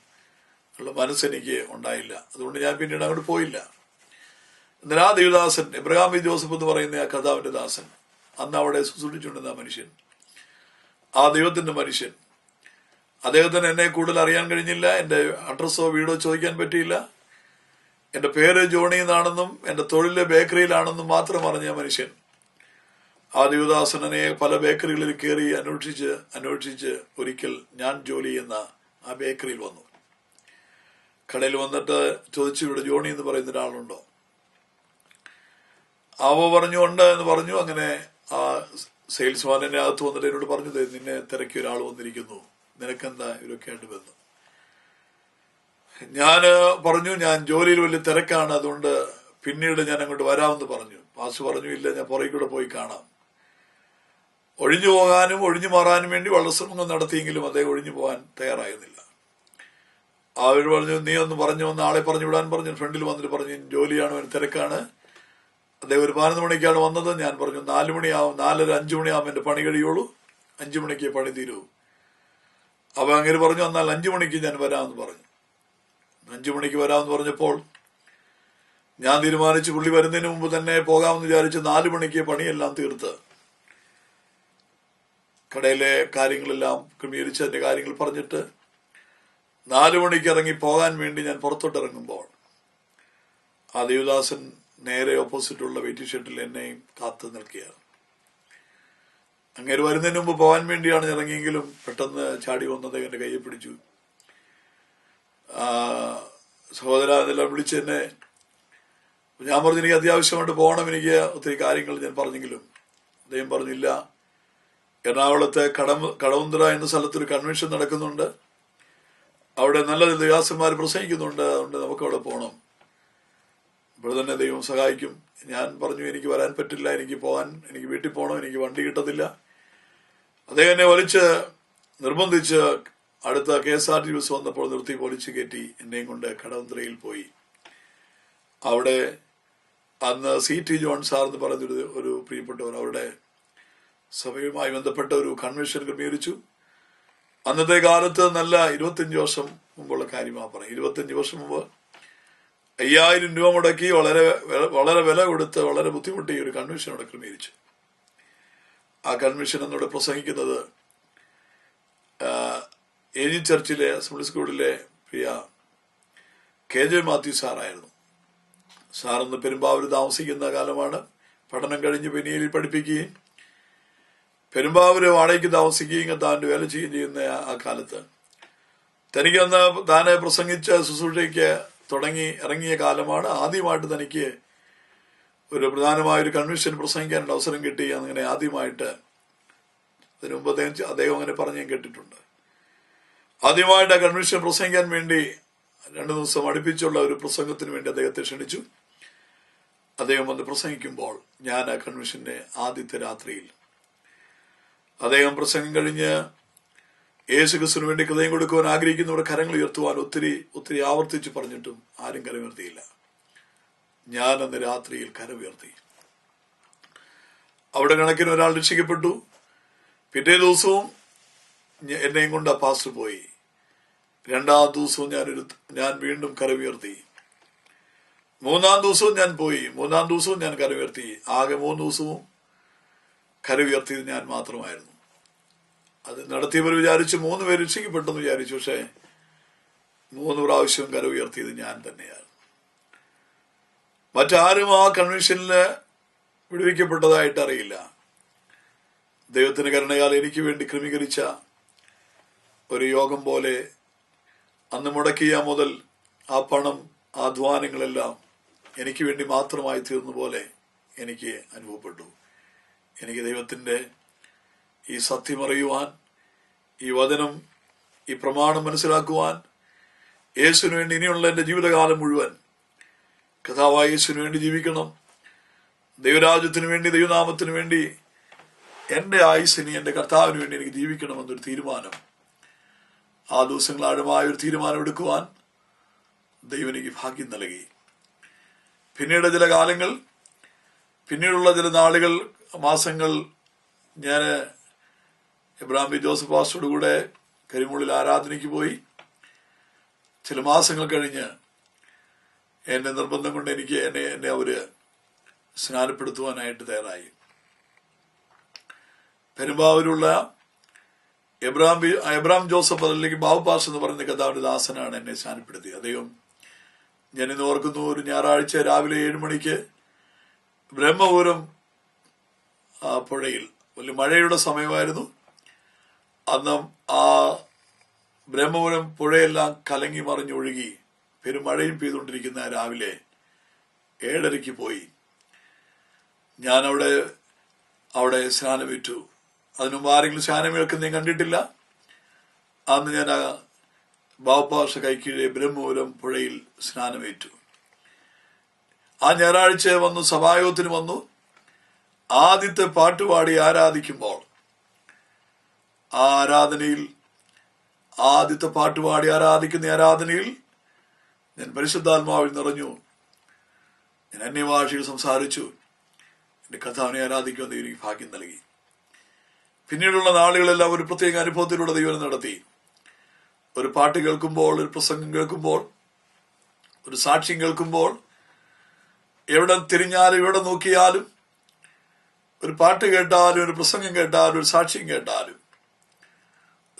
A: ഉള്ള മനസ്സെനിക്ക് ഉണ്ടായില്ല. അതുകൊണ്ട് ഞാൻ പിന്നീട് അങ്ങോട്ട് പോയില്ല. എന്നാൽ ആ ദേവദാസൻ, ഇബ്രഹാം ബി ജോസഫ് എന്ന് പറയുന്ന ആ കർത്താവിന്റെ ദാസൻ, അന്ന് അവിടെ ശുശ്രൂഷിച്ചുകൊണ്ടിരുന്ന ആ മനുഷ്യൻ, ആ ദൈവത്തിന്റെ മനുഷ്യൻ, അദ്ദേഹത്തിന് എന്നെ കൂടുതൽ അറിയാൻ കഴിഞ്ഞില്ല. എന്റെ അഡ്രസ്സോ വീടോ ചോദിക്കാൻ പറ്റിയില്ല. എന്റെ പേര് ജോണി എന്നാണെന്നും എന്റെ തൊഴിലെ ബേക്കറിയിലാണെന്നും മാത്രം അറിഞ്ഞ മനുഷ്യൻ ആ ദേവദാസനെ പല ബേക്കറികളിൽ കയറി അന്വേഷിച്ച് ഒരിക്കൽ ഞാൻ ജോലി ചെയ്യുന്ന ആ ബേക്കറിയിൽ വന്നു. കടയിൽ വന്നിട്ട് ചോദിച്ചു, ഇവിടെ ജോണി എന്ന് പറയുന്ന ഒരാളുണ്ടോ? അവ പറഞ്ഞുകൊണ്ട് എന്ന് പറഞ്ഞു. അങ്ങനെ ആ സെയിൽസ്മാൻ എന്നെ അകത്ത് വന്നിട്ട് എന്നോട് പറഞ്ഞു, നിന്നെ തിരക്കി ഒരാൾ വന്നിരിക്കുന്നു, നിനക്കെന്താ ഇവരൊക്കെ ആയിട്ട് ബന്ധം? ഞാൻ പറഞ്ഞു, ഞാൻ ജോലിയിൽ വലിയ തിരക്കാണ്, അതുകൊണ്ട് പിന്നീട് ഞാൻ അങ്ങോട്ട് വരാമെന്ന് പറഞ്ഞു. പാസ് പറഞ്ഞു, ഇല്ല, ഞാൻ പുറകെ കൂടെ പോയി കാണാം. ഒഴിഞ്ഞു പോകാനും ഒഴിഞ്ഞു മാറാനും വേണ്ടി വളരെ ശ്രമങ്ങൾ നടത്തിയെങ്കിലും അദ്ദേഹം ഒഴിഞ്ഞു പോകാൻ തയ്യാറായിരുന്നില്ല. അവർ പറഞ്ഞു, നീ ഒന്ന് പറഞ്ഞു, ഒന്ന് ആളെ പറഞ്ഞു വിടാൻ പറഞ്ഞു. ഫ്രണ്ടിൽ വന്നിട്ട് പറഞ്ഞു, ജോലിയാണ്, അവന് തിരക്കാണ്. അദ്ദേഹം ഒരു 11 മണിക്കാണ് വന്നത്. ഞാൻ പറഞ്ഞു 4 മണിയാവും, 4:30 5 മണിയാവും എന്റെ പണി കഴിയുള്ളൂ, 5 മണിക്ക് പണി തീരൂ. അപ്പൊ അങ്ങനെ പറഞ്ഞു, എന്നാൽ 5 മണിക്ക് ഞാൻ വരാമെന്ന് പറഞ്ഞു. 5 മണിക്ക് വരാമെന്ന് പറഞ്ഞപ്പോൾ ഞാൻ തീരുമാനിച്ചു, പുള്ളി വരുന്നതിന് മുമ്പ് തന്നെ പോകാമെന്ന് വിചാരിച്ച് 4 മണിക്ക് പണിയെല്ലാം തീർത്ത് കടയിലെ കാര്യങ്ങളെല്ലാം ക്രമീകരിച്ച് അതിന്റെ കാര്യങ്ങൾ പറഞ്ഞിട്ട് 4 മണിക്ക് ഇറങ്ങി പോകാൻ വേണ്ടി ഞാൻ പുറത്തോട്ട് ഇറങ്ങുമ്പോൾ ആ ദേവദാസൻ നേരെ ഓപ്പോസിറ്റുള്ള വെയിറ്റിംഗ് ഷെഡിൽ എന്നെയും കാത്തു നിൽക്കുകയാണ്. അങ്ങനെ വരുന്നതിന് മുമ്പ് പോകാൻ വേണ്ടിയാണ് ഇറങ്ങിയെങ്കിലും പെട്ടെന്ന് ചാടി വന്നത് എന്റെ കയ്യെ പിടിച്ചു. സഹോദര എന്നെല്ലാം വിളിച്ച് എന്നെ, ഞാൻ പറഞ്ഞു, എനിക്ക് അത്യാവശ്യമായിട്ട് പോകണം, എനിക്ക് ഒത്തിരി കാര്യങ്ങൾ ഞാൻ പറഞ്ഞെങ്കിലും അദ്ദേഹം പറഞ്ഞില്ല, എറണാകുളത്തെ കടവന്ത്ര എന്ന സ്ഥലത്തൊരു കൺവെൻഷൻ നടക്കുന്നുണ്ട്, അവിടെ നല്ല ദേവദാസന്മാർ പ്രസംഗിക്കുന്നുണ്ട്, അതുകൊണ്ട് നമുക്ക് അവിടെ പോകണം, ഇവിടെ തന്നെ ദൈവം സഹായിക്കും. ഞാൻ പറഞ്ഞു, എനിക്ക് വരാൻ പറ്റില്ല, എനിക്ക് വീട്ടിൽ പോകണം, എനിക്ക് വണ്ടി കിട്ടത്തില്ല. അദ്ദേഹം എന്നെ നിർബന്ധിച്ച് അടുത്ത KSRTC ബസ് വന്നപ്പോൾ നിർത്തി പൊളിച്ചു കയറ്റി എന്നെയും കൊണ്ട് കടവന്ത്രയിൽ പോയി. അവിടെ അന്ന് CT ജോൺ സാർ എന്ന് പറഞ്ഞൊരു ഒരു പ്രിയപ്പെട്ടവർ അവരുടെ സഭയുമായി ബന്ധപ്പെട്ട ഒരു കൺവെൻഷൻ ക്രമീകരിച്ചു. അന്നത്തെ കാലത്ത് നല്ല 25 വർഷം മുമ്പുള്ള കാര്യമാണ് പറയാം. 25 വർഷം മുമ്പ് 5000 രൂപ മുടക്കി വളരെ വില കൊടുത്ത് വളരെ ബുദ്ധിമുട്ടി ഒരു കൺവെൻഷൻ അവിടെ ക്രമീകരിച്ചു. ആ കൺവെൻഷൻ എന്നോട് പ്രസംഗിക്കുന്നത് ഏജി ചർച്ചിലെ അസംബ്ലി സ്കൂളിലെ പ്രിയ KJ മാത്യു സാറായിരുന്നു. സാറൊന്ന് പെരുമ്പാവൂർ താമസിക്കുന്ന കാലമാണ്. പഠനം കഴിഞ്ഞ് പെനിയലിൽ പഠിപ്പിക്കുകയും പെരുമ്പാവൂര് വാടകയ്ക്ക് താമസിക്കുകയും താൻ്റെ വേല ചെയ്യുകയും ചെയ്യുന്ന ആ കാലത്ത് തനിക്കന്ന് താനെ പ്രസംഗിച്ച ശുശ്രൂഷയ്ക്ക് ഇറങ്ങിയ കാലമാണ്. ആദ്യമായിട്ട് തനിക്ക് ഒരു പ്രധാനമായ ഒരു കൺവെൻഷൻ പ്രസംഗിക്കാനുള്ള അവസരം കിട്ടി. അങ്ങനെ ആദ്യമായിട്ട് അതിനു മുമ്പ് അദ്ദേഹം അങ്ങനെ പറഞ്ഞ് ഞാൻ കേട്ടിട്ടുണ്ട്. ആദ്യമായിട്ട് ആ കൺവെൻഷൻ പ്രസംഗിക്കാൻ വേണ്ടി 2 ദിവസം അടുപ്പിച്ചുള്ള ഒരു പ്രസംഗത്തിന് വേണ്ടി അദ്ദേഹത്തെ ക്ഷണിച്ചു. അദ്ദേഹം വന്ന് പ്രസംഗിക്കുമ്പോൾ ഞാൻ ആ കൺവെൻഷന്റെ ആദ്യത്തെ രാത്രിയിൽ അദ്ദേഹം പ്രസംഗം കഴിഞ്ഞ് യേശുക്രിസ്തുവിന് വേണ്ടി ഹൃദയം കൊടുക്കുവാൻ ആഗ്രഹിക്കുന്നവരുടെ കരങ്ങൾ ഉയർത്തുവാൻ ഒത്തിരി ആവർത്തിച്ച് പറഞ്ഞിട്ടും ആരും കരമുയർത്തിയില്ല. ഞാൻ അന്ന് രാത്രിയിൽ കരമുയർത്തി. അവിടെ കണക്കിന് ഒരാൾ രക്ഷിക്കപ്പെട്ടു. പിറ്റേ ദിവസവും എന്നെയും കൊണ്ട് ആ പാസ്റ്റർ പോയി. 2ാം ദിവസവും ഞാൻ വീണ്ടും കരമുയർത്തി. 3ാം ദിവസവും ഞാൻ പോയി. 3ാം ദിവസവും ഞാൻ കരമുയർത്തി. ആകെ 3 ദിവസവും കരമുയർത്തിയത് ഞാൻ മാത്രമായിരുന്നു. അത് നടത്തിയവർ വിചാരിച്ചു 3 പേര് രക്ഷിക്കപ്പെട്ടെന്ന് വിചാരിച്ചു. പക്ഷെ 3 പ്രാവശ്യവും കരമുയർത്തിയത് ഞാൻ തന്നെയായിരുന്നു. മറ്റാരും ആ കൺവെൻഷനില് വിടുവിക്കപ്പെട്ടതായിട്ട് അറിയില്ല. ദൈവത്തിന്റെ കരുണയാൽ എനിക്ക് വേണ്ടി ക്രമീകരിച്ച ഒരു യോഗം പോലെ അന്ന് മുടക്കിയ മുതൽ ആ പണം, ആ അധ്വാനങ്ങളെല്ലാം എനിക്ക് വേണ്ടി മാത്രമായി തീർന്ന പോലെ എനിക്ക് അനുഭവപ്പെട്ടു. എനിക്ക് ദൈവത്തിന്റെ ഈ സത്യം അറിയുവാൻ, ഈ വചനം, ഈ പ്രമാണം മനസ്സിലാക്കുവാൻ, യേശുവിന് വേണ്ടി ഇനിയുള്ള എന്റെ ജീവിതകാലം മുഴുവൻ കഥാവായ യേശുവിന് വേണ്ടി ജീവിക്കണം, ദൈവരാജ്യത്തിന് വേണ്ടി, ദൈവനാമത്തിന് വേണ്ടി, എന്റെ ആയുസ്സിന് എന്റെ കർത്താവിന് വേണ്ടി എനിക്ക് ജീവിക്കണമെന്നൊരു തീരുമാനം, ആ ദിവസങ്ങൾ ആഴമായ ഒരു തീരുമാനം എടുക്കുവാൻ ദൈവം എനിക്ക് ഭാഗ്യം നൽകി. പിന്നീട് ചില കാലങ്ങൾ, പിന്നീടുള്ള ചില നാളുകൾ, മാസങ്ങൾ ഞാൻ എബ്രഹാം ബി ജോസഫ് പാസ്റ്ററുടെ കൂടെ കരിമുള്ളിൽ ആരാധനയ്ക്ക് പോയി. ചില മാസങ്ങൾ കഴിഞ്ഞ് എന്റെ നിർബന്ധം കൊണ്ട് എന്നെ അവര് സ്നാനപ്പെടുത്തുവാനായിട്ട് തയ്യാറായി. പെരുമ്പാവൂരുള്ള എബ്രഹാം ജോസഫ് അല്ലെങ്കിൽ ബാബു പാസ്റ്റർ എന്ന് പറയുന്ന കഥാവിന്റെ ദാസനാണ് എന്നെ സ്നാനപ്പെടുത്തിയത്. അദ്ദേഹം, ഞാൻ ഇന്ന് ഓർക്കുന്നു, ഒരു ഞായറാഴ്ച രാവിലെ 7 മണിക്ക് ബ്രഹ്മപുരം പുഴയിൽ വലിയ മഴയുടെ സമയമായിരുന്നു. അന്ന് ആ ബ്രഹ്മപുരം പുഴയെല്ലാം കലങ്ങി മറിഞ്ഞൊഴുകി പെരുമഴയും പെയ്തുകൊണ്ടിരിക്കുന്ന രാവിലെ 7:30 പോയി. ഞാൻ അവിടെ സ്നാനമേറ്റു. അതിനുമുമ്പ് ആരെങ്കിലും സ്നാനമേൽക്കുന്ന ഞാൻ കണ്ടിട്ടില്ല. അന്ന് ഞാൻ ബാപ്പാഷ കൈക്കീഴെ ബ്രഹ്മപുരം പുഴയിൽ സ്നാനമേറ്റു. ആ ഞായറാഴ്ച വന്നു, സഭായോഗത്തിന് വന്നു. ആദ്യത്തെ പാട്ടുപാടി ആരാധിക്കുമ്പോൾ ആ ആരാധനയിൽ, ആദ്യത്തെ പാട്ടുപാടി ആരാധനയിൽ ഞാൻ പരിശുദ്ധാത്മാവിൽ നിറഞ്ഞു. ഞാൻ അന്യഭാഷയിൽ സംസാരിച്ചു. എന്റെ കർത്താവിനെ ആരാധിക്കുവാൻ എനിക്ക് ഭാഗ്യം നൽകി. പിന്നീടുള്ള നാളുകളെല്ലാം ഒരു പ്രത്യേക അനുഭവത്തിലൂടെ ദൈവം നടത്തി. ഒരു പാട്ട് കേൾക്കുമ്പോൾ, ഒരു പ്രസംഗം കേൾക്കുമ്പോൾ, ഒരു സാക്ഷ്യം കേൾക്കുമ്പോൾ, എവിടെ തിരിഞ്ഞാലും എവിടെ നോക്കിയാലും, ഒരു പാട്ട് കേട്ടാലും, ഒരു പ്രസംഗം കേട്ടാലും, ഒരു സാക്ഷ്യം കേട്ടാലും,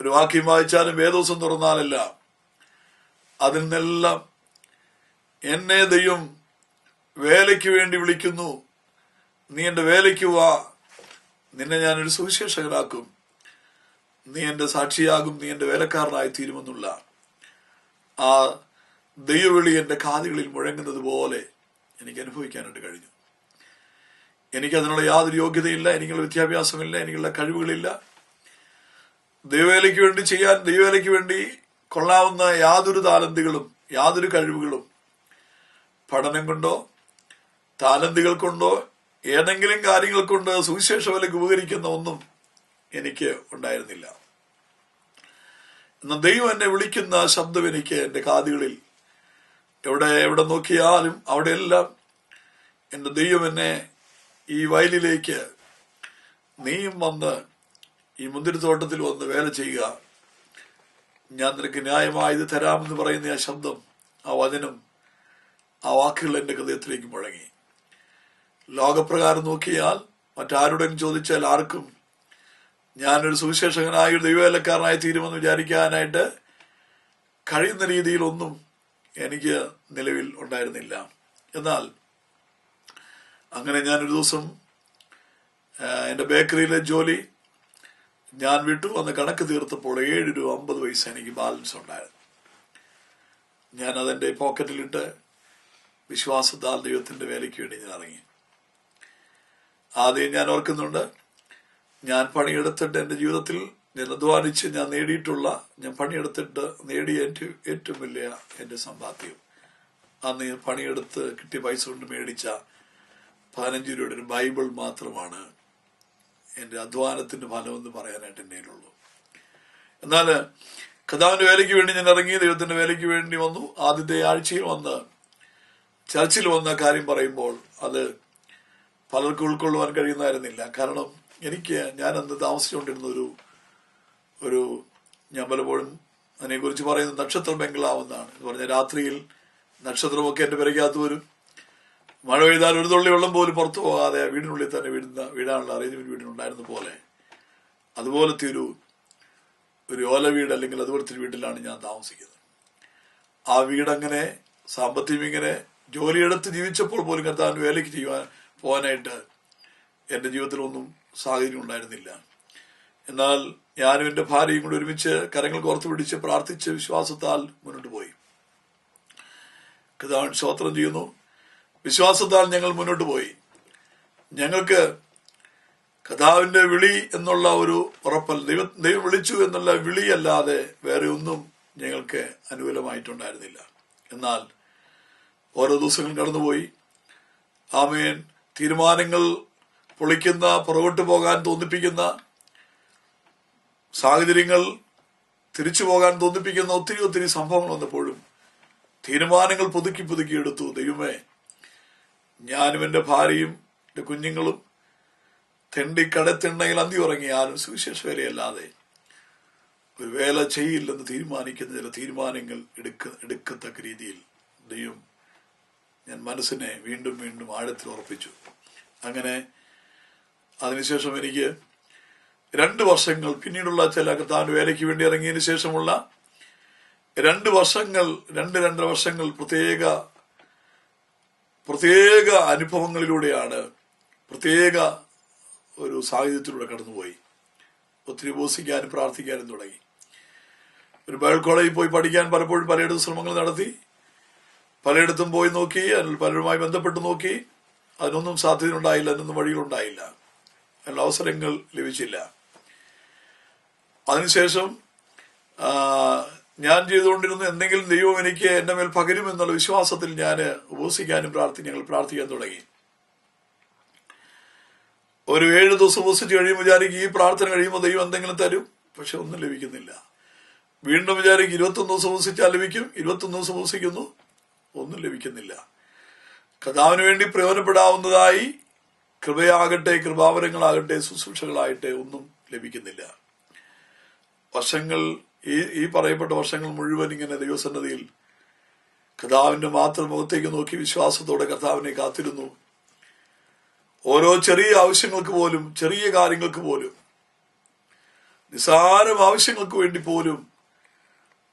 A: ഒരു വാക്യം വായിച്ചാലും, വേദോസം തുറന്നാലെല്ലാം അതിൽ നിന്നെല്ലാം എന്നെ ദൈവം വേലയ്ക്ക് വേണ്ടി വിളിക്കുന്നു. നീ എന്റെ വേലയ്ക്ക് വാ, നിന്നെ ഞാനൊരു സുവിശേഷകനാക്കും, നീ എന്റെ സാക്ഷിയാകും, നീ എന്റെ വേലക്കാരനായി തീരുമെന്നുള്ള ആ ദൈവവിളി എന്റെ കാതുകളിൽ മുഴങ്ങുന്നത് പോലെ എനിക്ക് അനുഭവിക്കാനായിട്ട് കഴിഞ്ഞു. എനിക്കതിനുള്ള യാതൊരു യോഗ്യതയില്ല, എനിക്കുള്ള വിദ്യാഭ്യാസമില്ല, എനിക്കുള്ള കഴിവുകളില്ല. ദൈവവേലയ്ക്ക് വേണ്ടി കൊള്ളാവുന്ന യാതൊരു താലന്തുകളും യാതൊരു കഴിവുകളും പഠനം കൊണ്ടോ താലന്തുകൾ കൊണ്ടോ ഏതെങ്കിലും കാര്യങ്ങൾ കൊണ്ട് സുവിശേഷ വേലയ്ക്ക് ഉപകരിക്കുന്ന ഒന്നും എനിക്ക് ഉണ്ടായിരുന്നില്ല. എന്നാൽ ദൈവം എന്നെ വിളിക്കുന്ന ശബ്ദം എനിക്ക് എന്റെ കാതുകളിൽ എവിടെ നോക്കിയാലും അവിടെയെല്ലാം എൻ്റെ ദൈവം എന്നെ ഈ വയലിലേക്ക് നീയും വന്ന് ഈ മുന്തിരിത്തോട്ടത്തിൽ വന്ന് വേല ചെയ്യുക, ഞാൻ നിനക്ക് ന്യായമായത് തരാമെന്ന് പറയുന്ന ആ ശബ്ദം, ആ വചനം, ആ വാക്കുകൾ എൻ്റെ ഹൃദയത്തിലേക്ക് മുഴങ്ങി. ലോകപ്രകാരം നോക്കിയാൽ മറ്റാരോടെങ്കിലും ചോദിച്ചാൽ ആർക്കും ഞാനൊരു സുവിശേഷകനായ ഒരു ദൈവവേലക്കാരനായി തീരുമെന്ന് വിചാരിക്കാനായിട്ട് കഴിയുന്ന രീതിയിലൊന്നും എനിക്ക് നിലവിൽ ഉണ്ടായിരുന്നില്ല. എന്നാൽ അങ്ങനെ ഞാനൊരു ദിവസം എൻ്റെ ബേക്കറിയിലെ ജോലി ഞാൻ വിട്ടു വന്ന് കണക്ക് തീർത്തപ്പോൾ 7 രൂപ 50 പൈസ എനിക്ക് ബാലൻസ് ഉണ്ടായിരുന്നു. ഞാൻ അതെൻ്റെ പോക്കറ്റിലിട്ട് വിശ്വാസത്താൽ ദൈവത്തിൻ്റെ വേലയ്ക്ക് വേണ്ടി ഞാൻ ഇറങ്ങി. ആദ്യം ഞാൻ ഓർക്കുന്നുണ്ട്, ഞാൻ പണിയെടുത്തിട്ട് എൻ്റെ ജീവിതത്തിൽ ഞാൻ അധ്വാനിച്ച് ഞാൻ പണിയെടുത്തിട്ട് നേടിയ ഏറ്റവും വലിയ എൻ്റെ സമ്പാദ്യം അന്ന് പണിയെടുത്ത് കിട്ടിയ പൈസ കൊണ്ട് മേടിച്ച 15 രൂപയുടെ ഒരു ബൈബിൾ മാത്രമാണ് എൻ്റെ അധ്വാനത്തിന്റെ ഫലമെന്ന് പറയാനായിട്ട് എൻ്റെ കയ്യിലുള്ളൂ. എന്നാൽ കർത്താവിന്റെ വേലയ്ക്ക് വേണ്ടി ഞാൻ ഇറങ്ങി, ദൈവത്തിന്റെ വേലയ്ക്ക് വേണ്ടി വന്നു. ആദ്യത്തെ ആഴ്ചയിൽ വന്ന് ചർച്ചിൽ വന്ന കാര്യം പറയുമ്പോൾ അത് പലർക്കും ഉൾക്കൊള്ളുവാൻ കഴിയുന്നതായിരുന്നില്ല. കാരണം ഞാൻ അന്ന് താമസിച്ചുകൊണ്ടിരുന്ന ഒരു ഞാൻ പലപ്പോഴും അതിനെക്കുറിച്ച് പറയുന്നത് നക്ഷത്ര ബംഗ്ലാവ് എന്നാണ്. എന്ന് പറഞ്ഞാൽ രാത്രിയിൽ നക്ഷത്രമൊക്കെ എൻ്റെ പെരയ്ക്കകത്ത് വരും. മഴ പെയ്താൽ ഒരു തുള്ളി വെള്ളം പോലും പുറത്തു പോകാതെ വീടിനുള്ളിൽ തന്നെ വീടാനുള്ള അറേഞ്ച്മെന്റ് വീടിനുണ്ടായിരുന്ന പോലെ അതുപോലത്തെ ഒരു ഓല വീട് അല്ലെങ്കിൽ അതുപോലത്തെ ഒരു വീട്ടിലാണ് ഞാൻ താമസിക്കുന്നത്. ആ വീടങ്ങനെ സാമ്പത്തികം ഇങ്ങനെ ജോലിയെടുത്ത് ജീവിച്ചപ്പോൾ പോലും കർത്താവിന് വേലയ്ക്ക് പോകാനായിട്ട് എൻ്റെ ജീവിതത്തിലൊന്നും സാഹചര്യം ഉണ്ടായിരുന്നില്ല. എന്നാൽ ഞാനും എൻ്റെ ഭാര്യയും കൂടി ഒരുമിച്ച് കരങ്ങൾ കോർത്ത് പിടിച്ച് പ്രാർത്ഥിച്ച് വിശ്വാസത്താൽ മുന്നോട്ട് പോയി. കർത്താവിന് സ്തോത്രം ചെയ്യുന്നു. വിശ്വാസത്താൽ ഞങ്ങൾ മുന്നോട്ട് പോയി. ഞങ്ങൾക്ക് കർത്താവിന്റെ വിളി എന്നുള്ള ഒരു ഉറപ്പല്ല, ദൈവം വിളിച്ചു എന്നുള്ള വിളിയല്ലാതെ വേറെ ഒന്നും ഞങ്ങൾക്ക് അനുകൂലമായിട്ടുണ്ടായിരുന്നില്ല. എന്നാൽ ഓരോ ദിവസങ്ങളും കടന്നുപോയി. ആമേൻ. തീരുമാനങ്ങൾ പൊളിക്കുന്ന, പുറകോട്ട് പോകാൻ തോന്നിപ്പിക്കുന്ന സാഹചര്യങ്ങൾ, തിരിച്ചു പോകാൻ തോന്നിപ്പിക്കുന്ന ഒത്തിരി സംഭവങ്ങൾ വന്നപ്പോഴും തീരുമാനങ്ങൾ പുതുക്കി എടുത്തു. ദൈവമേ, ഞാനും എൻ്റെ ഭാര്യയും എൻ്റെ കുഞ്ഞുങ്ങളും കടത്തിണ്ണയിൽ അന്തി ഉറങ്ങിയാലും സുവിശേഷ വേലയല്ലാതെ ഒരു വേല ചെയ്യില്ലെന്ന് തീരുമാനിക്കുന്ന ചില തീരുമാനങ്ങൾ എടുക്കത്തക്ക രീതിയിൽ ദൈവം ഞാൻ മനസ്സിനെ വീണ്ടും ആഴത്തിൽ ഉറപ്പിച്ചു. അങ്ങനെ അതിനുശേഷം എനിക്ക് 2 വർഷങ്ങൾ, പിന്നീടുള്ള ചില കർത്താവിന്റെ വേലയ്ക്ക് വേണ്ടി ഇറങ്ങിയതിനു ശേഷമുള്ള 2 വർഷങ്ങൾ, 2-2.5 വർഷങ്ങൾ പ്രത്യേക അനുഭവങ്ങളിലൂടെയാണ്, പ്രത്യേക ഒരു സാഹചര്യത്തിലൂടെ കടന്നുപോയി. ഒത്തിരി ഉപസിക്കാനും പ്രാർത്ഥിക്കാനും തുടങ്ങി. ഒരു ബൈബിൾ കോളേജിൽ പോയി പഠിക്കാൻ പലപ്പോഴും പലയിടത്തും ശ്രമങ്ങൾ നടത്തി, പലയിടത്തും പോയി നോക്കി, അതിൽ പലരുമായി ബന്ധപ്പെട്ട് നോക്കി. അതിനൊന്നും സാധ്യതയുണ്ടായില്ല, അതിനൊന്നും വഴികളുണ്ടായില്ല, അതിനുള്ള അവസരങ്ങൾ ലഭിച്ചില്ല. അതിനുശേഷം ഞാൻ ചെയ്തുകൊണ്ടിരുന്ന എന്തെങ്കിലും ദൈവം എനിക്ക് എന്റെ മേൽ പകരുമെന്നുള്ള വിശ്വാസത്തിൽ ഞാൻ ഉപസിക്കാനും ഞങ്ങൾ പ്രാർത്ഥിക്കാൻ തുടങ്ങി. ഒരു 7 ദിവസം ഉപസിച്ച് കഴിയുമ്പോൾ വിചാരിക്കും ഈ പ്രാർത്ഥന കഴിയുമ്പോൾ ദൈവം എന്തെങ്കിലും തരും. പക്ഷെ ഒന്നും ലഭിക്കുന്നില്ല. വീണ്ടും വിചാരിക്കും 21 ദിവസം ഉപസിച്ചാൽ ലഭിക്കും. 21 ദിവസം ഉപസിക്കുന്നു, ഒന്നും ലഭിക്കുന്നില്ല. കർത്താവിന് വേണ്ടി പ്രയോജനപ്പെടാവുന്നതായി കൃപയാകട്ടെ, കൃപാവരങ്ങളാകട്ടെ, ശുശ്രൂഷകളാകട്ടെ ഒന്നും ലഭിക്കുന്നില്ല. വർഷങ്ങൾ, ഈ പറയപ്പെട്ട വർഷങ്ങൾ മുഴുവൻ ഇങ്ങനെ ദൈവസന്നദ്ധിയിൽ കർത്താവിന്റെ മാത്രം മുഖത്തേക്ക് നോക്കി വിശ്വാസത്തോടെ കർത്താവിനെ കാത്തിരുന്നു. ഓരോ ചെറിയ ആവശ്യങ്ങൾക്ക് പോലും, ചെറിയ കാര്യങ്ങൾക്ക് പോലും, നിസ്സാരം ആവശ്യങ്ങൾക്ക് വേണ്ടി പോലും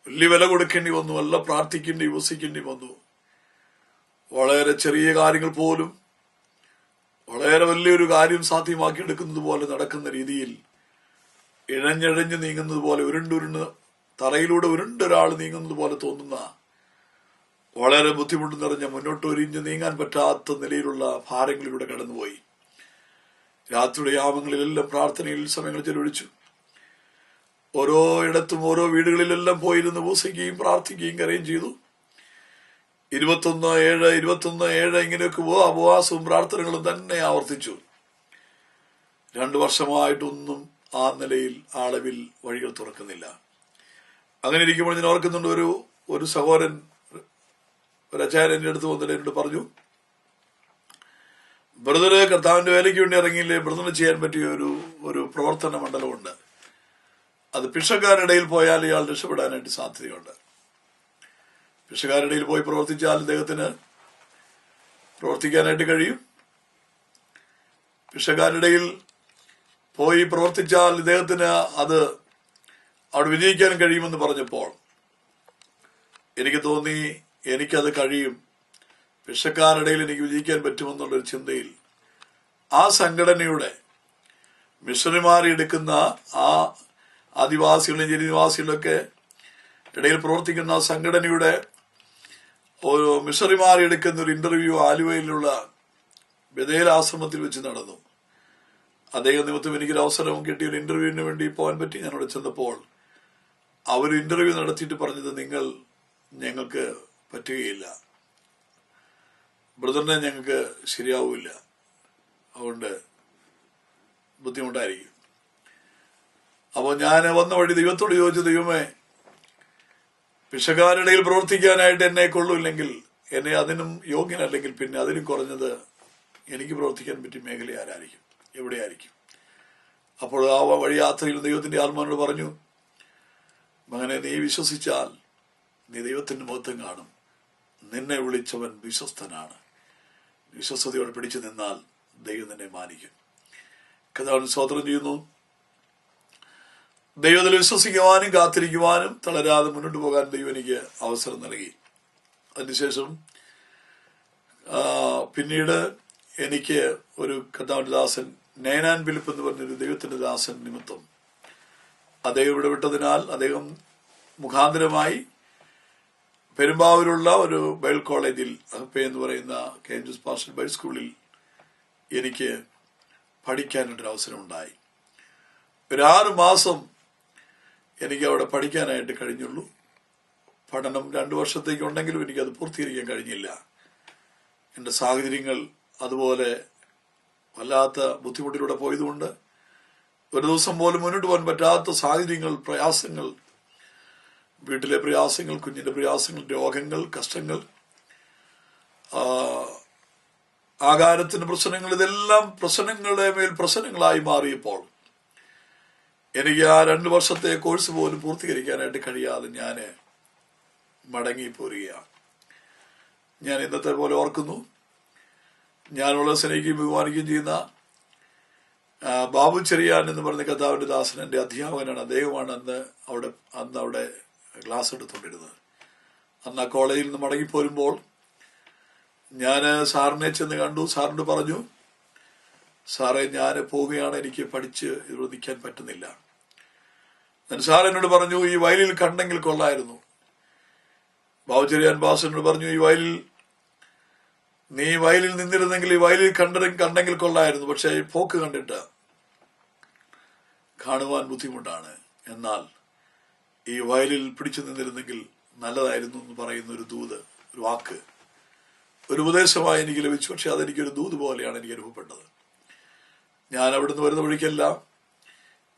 A: വലിയ വില കൊടുക്കേണ്ടി വന്നു, അല്ല പ്രാർത്ഥിക്കേണ്ടി, ഉപസിക്കേണ്ടി വന്നു. വളരെ ചെറിയ കാര്യങ്ങൾ പോലും വളരെ വലിയൊരു കാര്യം സാധ്യമാക്കിയെടുക്കുന്നത് പോലെ നടക്കുന്ന രീതിയിൽ ഇഴഞ്ഞിഴഞ്ഞ് നീങ്ങുന്നത് പോലെ, ഉരുണ്ടുരുണ്ട് തറയിലൂടെ ഉരുണ്ടൊരാൾ നീങ്ങുന്നത് പോലെ തോന്നുന്ന, വളരെ ബുദ്ധിമുട്ട് നിറഞ്ഞ, മുന്നോട്ട് ഒരിഞ്ഞ് നീങ്ങാൻ പറ്റാത്ത നിലയിലുള്ള ഭാരങ്ങളിലൂടെ കടന്നുപോയി. രാത്രിയുടെ യാമങ്ങളിലെല്ലാം പ്രാർത്ഥനയിൽ സമയങ്ങൾ ചെലവഴിച്ചു. ഓരോ ഇടത്തും ഓരോ വീടുകളിലെല്ലാം പോയിരുന്ന് ഉപസിക്കുകയും പ്രാർത്ഥിക്കുകയും കരയും ചെയ്തു. 21-7 ഇങ്ങനെയൊക്കെ ഉപവാസവും പ്രാർത്ഥനകളും തന്നെ ആവർത്തിച്ചു. 2 വർഷമായിട്ടൊന്നും ആ നിലയിൽ അളവിൽ വഴികൾ തുറക്കുന്നില്ല. അങ്ങനെ ഇരിക്കുമ്പോൾ ഞാൻ ഓർക്കുന്നുണ്ട്, ഒരു സഹോദരൻ ഒരച്ചായൻ എൻ്റെ അടുത്ത് വന്നിട്ട് എന്നോട് പറഞ്ഞു, ബ്രദറ് കർത്താവിന്റെ വേലയ്ക്ക് വേണ്ടി ഇറങ്ങിയില്ലേ, ബ്രദറിന് ചെയ്യാൻ പറ്റിയ ഒരു പ്രവർത്തന മണ്ഡലമുണ്ട്. അത് ഭിക്ഷക്കാരുടെ ഇടയിൽ പോയാൽ ഇയാൾ രക്ഷപ്പെടാനായിട്ട് സാധ്യതയുണ്ട്. ഭിക്ഷക്കാരുടെ ഇടയിൽ പോയി പ്രവർത്തിച്ചാൽ ഇദ്ദേഹത്തിന് പ്രവർത്തിക്കാനായിട്ട് കഴിയും. ഭിക്ഷക്കാരുടെ ഇടയിൽ പോയി പ്രവർത്തിച്ചാൽ ഇദ്ദേഹത്തിന് അത് അവിടെ വിജയിക്കാൻ കഴിയുമെന്ന് പറഞ്ഞപ്പോൾ എനിക്ക് തോന്നി, എനിക്കത് കഴിയും, ഭിക്ഷക്കാരുടെ ഇടയിൽ എനിക്ക് വിജയിക്കാൻ പറ്റുമെന്നുള്ളൊരു ചിന്തയിൽ ആ സംഘടനയുടെ മിഷണറിമാരെ എടുക്കുന്ന ആ ആദിവാസികളും ജനനിവാസികളൊക്കെ ഇടയിൽ പ്രവർത്തിക്കുന്ന സംഘടനയുടെ ഒരു മിഷണറിമാരെ എടുക്കുന്ന ഒരു ഇന്റർവ്യൂ ആലുവയിലുള്ള ബഥേൽ ആശ്രമത്തിൽ വെച്ച് നടന്നു. അദ്ദേഹം നിമിത്തം എനിക്കൊരു അവസരം കിട്ടിയ ഒരു ഇന്റർവ്യൂവിന് വേണ്ടി പോകാൻ പറ്റി. ഞാനവിടെ ചെന്നപ്പോൾ അവർ ഇന്റർവ്യൂ നടത്തിയിട്ട് പറഞ്ഞത്, ഞങ്ങൾക്ക് പറ്റുകയില്ല, ബ്രദറിനെ ഞങ്ങൾക്ക് ശരിയാവില്ല, അതുകൊണ്ട് ബുദ്ധിമുട്ടായിരിക്കും. അപ്പോൾ ഞാൻ വന്ന വഴി ദൈവത്തോട് ചോദിച്ചു, ദൈവമേ, ഭിക്ഷക്കാരുടെ പ്രവർത്തിക്കാനായിട്ട് എന്നെ കൊള്ളൂല്ലെങ്കിൽ, എന്നെ അതിനും യോഗ്യനല്ലെങ്കിൽ പിന്നെ അതിനും കുറഞ്ഞത് എനിക്ക് പ്രവർത്തിക്കാൻ പറ്റിയ മേഖല ആരായിരിക്കും, എവിടെയായിരിക്കും? അപ്പോൾ ആ വഴി യാത്രയിൽ ദൈവത്തിന്റെ ആത്മാവിനോട് പറഞ്ഞു, മകനെ, നീ വിശ്വസിച്ചാൽ നീ ദൈവത്തിന്റെ മഹത്വം കാണും. നിന്നെ വിളിച്ചവൻ വിശ്വസ്തനാണ്. വിശ്വസ്തയോടെ പിടിച്ചു നിന്നാൽ ദൈവം നിന്നെ മാനിക്കും. കർത്താവിന് സ്തോത്രം ചെയ്യുന്നു. ദൈവത്തിൽ വിശ്വസിക്കുവാനും കാത്തിരിക്കുവാനും തളരാതെ മുന്നോട്ട് പോകാൻ ദൈവം എനിക്ക് അവസരം നൽകി. അതിനുശേഷം പിന്നീട് എനിക്ക് ഒരു കർത്താവിന്റെ ദാസൻ, നൈനാൻ ഫിലിപ്പ് എന്ന് പറഞ്ഞൊരു ദൈവത്തിന്റെ ദാസൻ നിമിത്തം അദ്ദേഹം ഇവിടെ വിട്ടതിനാൽ അദ്ദേഹം മുഖാന്തരമായി പെരുമ്പാവൂരുള്ള ഒരു ബൈബിൾ കോളേജിൽ, അഹപ്പെ എന്ന് പറയുന്ന കേഞ്ചസ് പാസ്റ്റർ ബൈബിൾ സ്കൂളിൽ എനിക്ക് പഠിക്കാനായിട്ടൊരു അവസരം ഉണ്ടായി. ഒരു 6 മാസം എനിക്ക് അവിടെ പഠിക്കാനായിട്ട് കഴിഞ്ഞുള്ളൂ. പഠനം 2 വർഷത്തേക്കുണ്ടെങ്കിലും എനിക്കത് പൂർത്തീകരിക്കാൻ കഴിഞ്ഞില്ല. എൻ്റെ സാഹചര്യങ്ങൾ അതുപോലെ വല്ലാത്ത ബുദ്ധിമുട്ടിലൂടെ പോയതുകൊണ്ട് ഒരു ദിവസം പോലും മുന്നോട്ട് പോകാൻ പറ്റാത്ത സാഹചര്യങ്ങൾ, പ്രയാസങ്ങൾ, വീട്ടിലെ പ്രയാസങ്ങൾ, കുഞ്ഞിന്റെ പ്രയാസങ്ങൾ, രോഗങ്ങൾ, കഷ്ടങ്ങൾ, ആഹാരത്തിന്റെ പ്രശ്നങ്ങൾ, ഇതെല്ലാം പ്രശ്നങ്ങളുടെ മേൽ പ്രശ്നങ്ങളായി മാറിയപ്പോൾ എനിക്ക് ആ 2 വർഷത്തെ കോഴ്സ് പോലും പൂർത്തീകരിക്കാനായിട്ട് കഴിയാതെ ഞാൻ മടങ്ങിപ്പോരുകയാണ്. ഞാൻ ഇന്നത്തെ പോലെ ഓർക്കുന്നു, ഞാനുള്ള സ്നേഹിക്കുകയും ബഹുമാനിക്കുകയും ചെയ്യുന്ന ബാബു ചെറിയാൻ എന്ന് പറഞ്ഞ കർത്താവിന്റെ ദാസൻ എൻ്റെ അധ്യാപകനാണ്. അദ്ദേഹമാണ് അന്ന് അവിടെ ക്ലാസ് എടുത്തുകൊണ്ടിരുന്നത്. അന്ന് ആ കോളേജിൽ നിന്ന് മടങ്ങിപ്പോരുമ്പോൾ ഞാൻ സാറിനെ ചെന്ന് കണ്ടു. സാറിനോട് പറഞ്ഞു, സാറേ, ഞാൻ പോവുകയാണ്, എനിക്ക് പഠിച്ച് ഇവിടെ നിൽക്കാൻ പറ്റുന്നില്ല. സാർ എന്നോട് പറഞ്ഞു, ഈ വയലിൽ കണ്ടെങ്കിൽ കൊള്ളായിരുന്നു. ബാബു ചെറിയാൻ ബാസനോട് പറഞ്ഞു, നീ വയലിൽ നിന്നിരുന്നെങ്കിൽ ഈ വയലിൽ കണ്ടെങ്കിൽ കൊള്ളായിരുന്നു. പക്ഷെ ഈ പോക്ക് കണ്ടിട്ട് കാണുവാൻ ബുദ്ധിമുട്ടാണ്. എന്നാൽ ഈ വയലിൽ പിടിച്ചു നിന്നിരുന്നെങ്കിൽ നല്ലതായിരുന്നു എന്ന് പറയുന്ന ഒരു ദൂത്, ഒരു വാക്ക്, ഒരു ഉപദേശമായി എനിക്ക് ലഭിച്ചു. പക്ഷെ അതെനിക്കൊരു ദൂത് പോലെയാണ് എനിക്ക് അനുഭവപ്പെട്ടത്. ഞാൻ അവിടുന്ന് വരുന്ന വഴിക്കെല്ലാം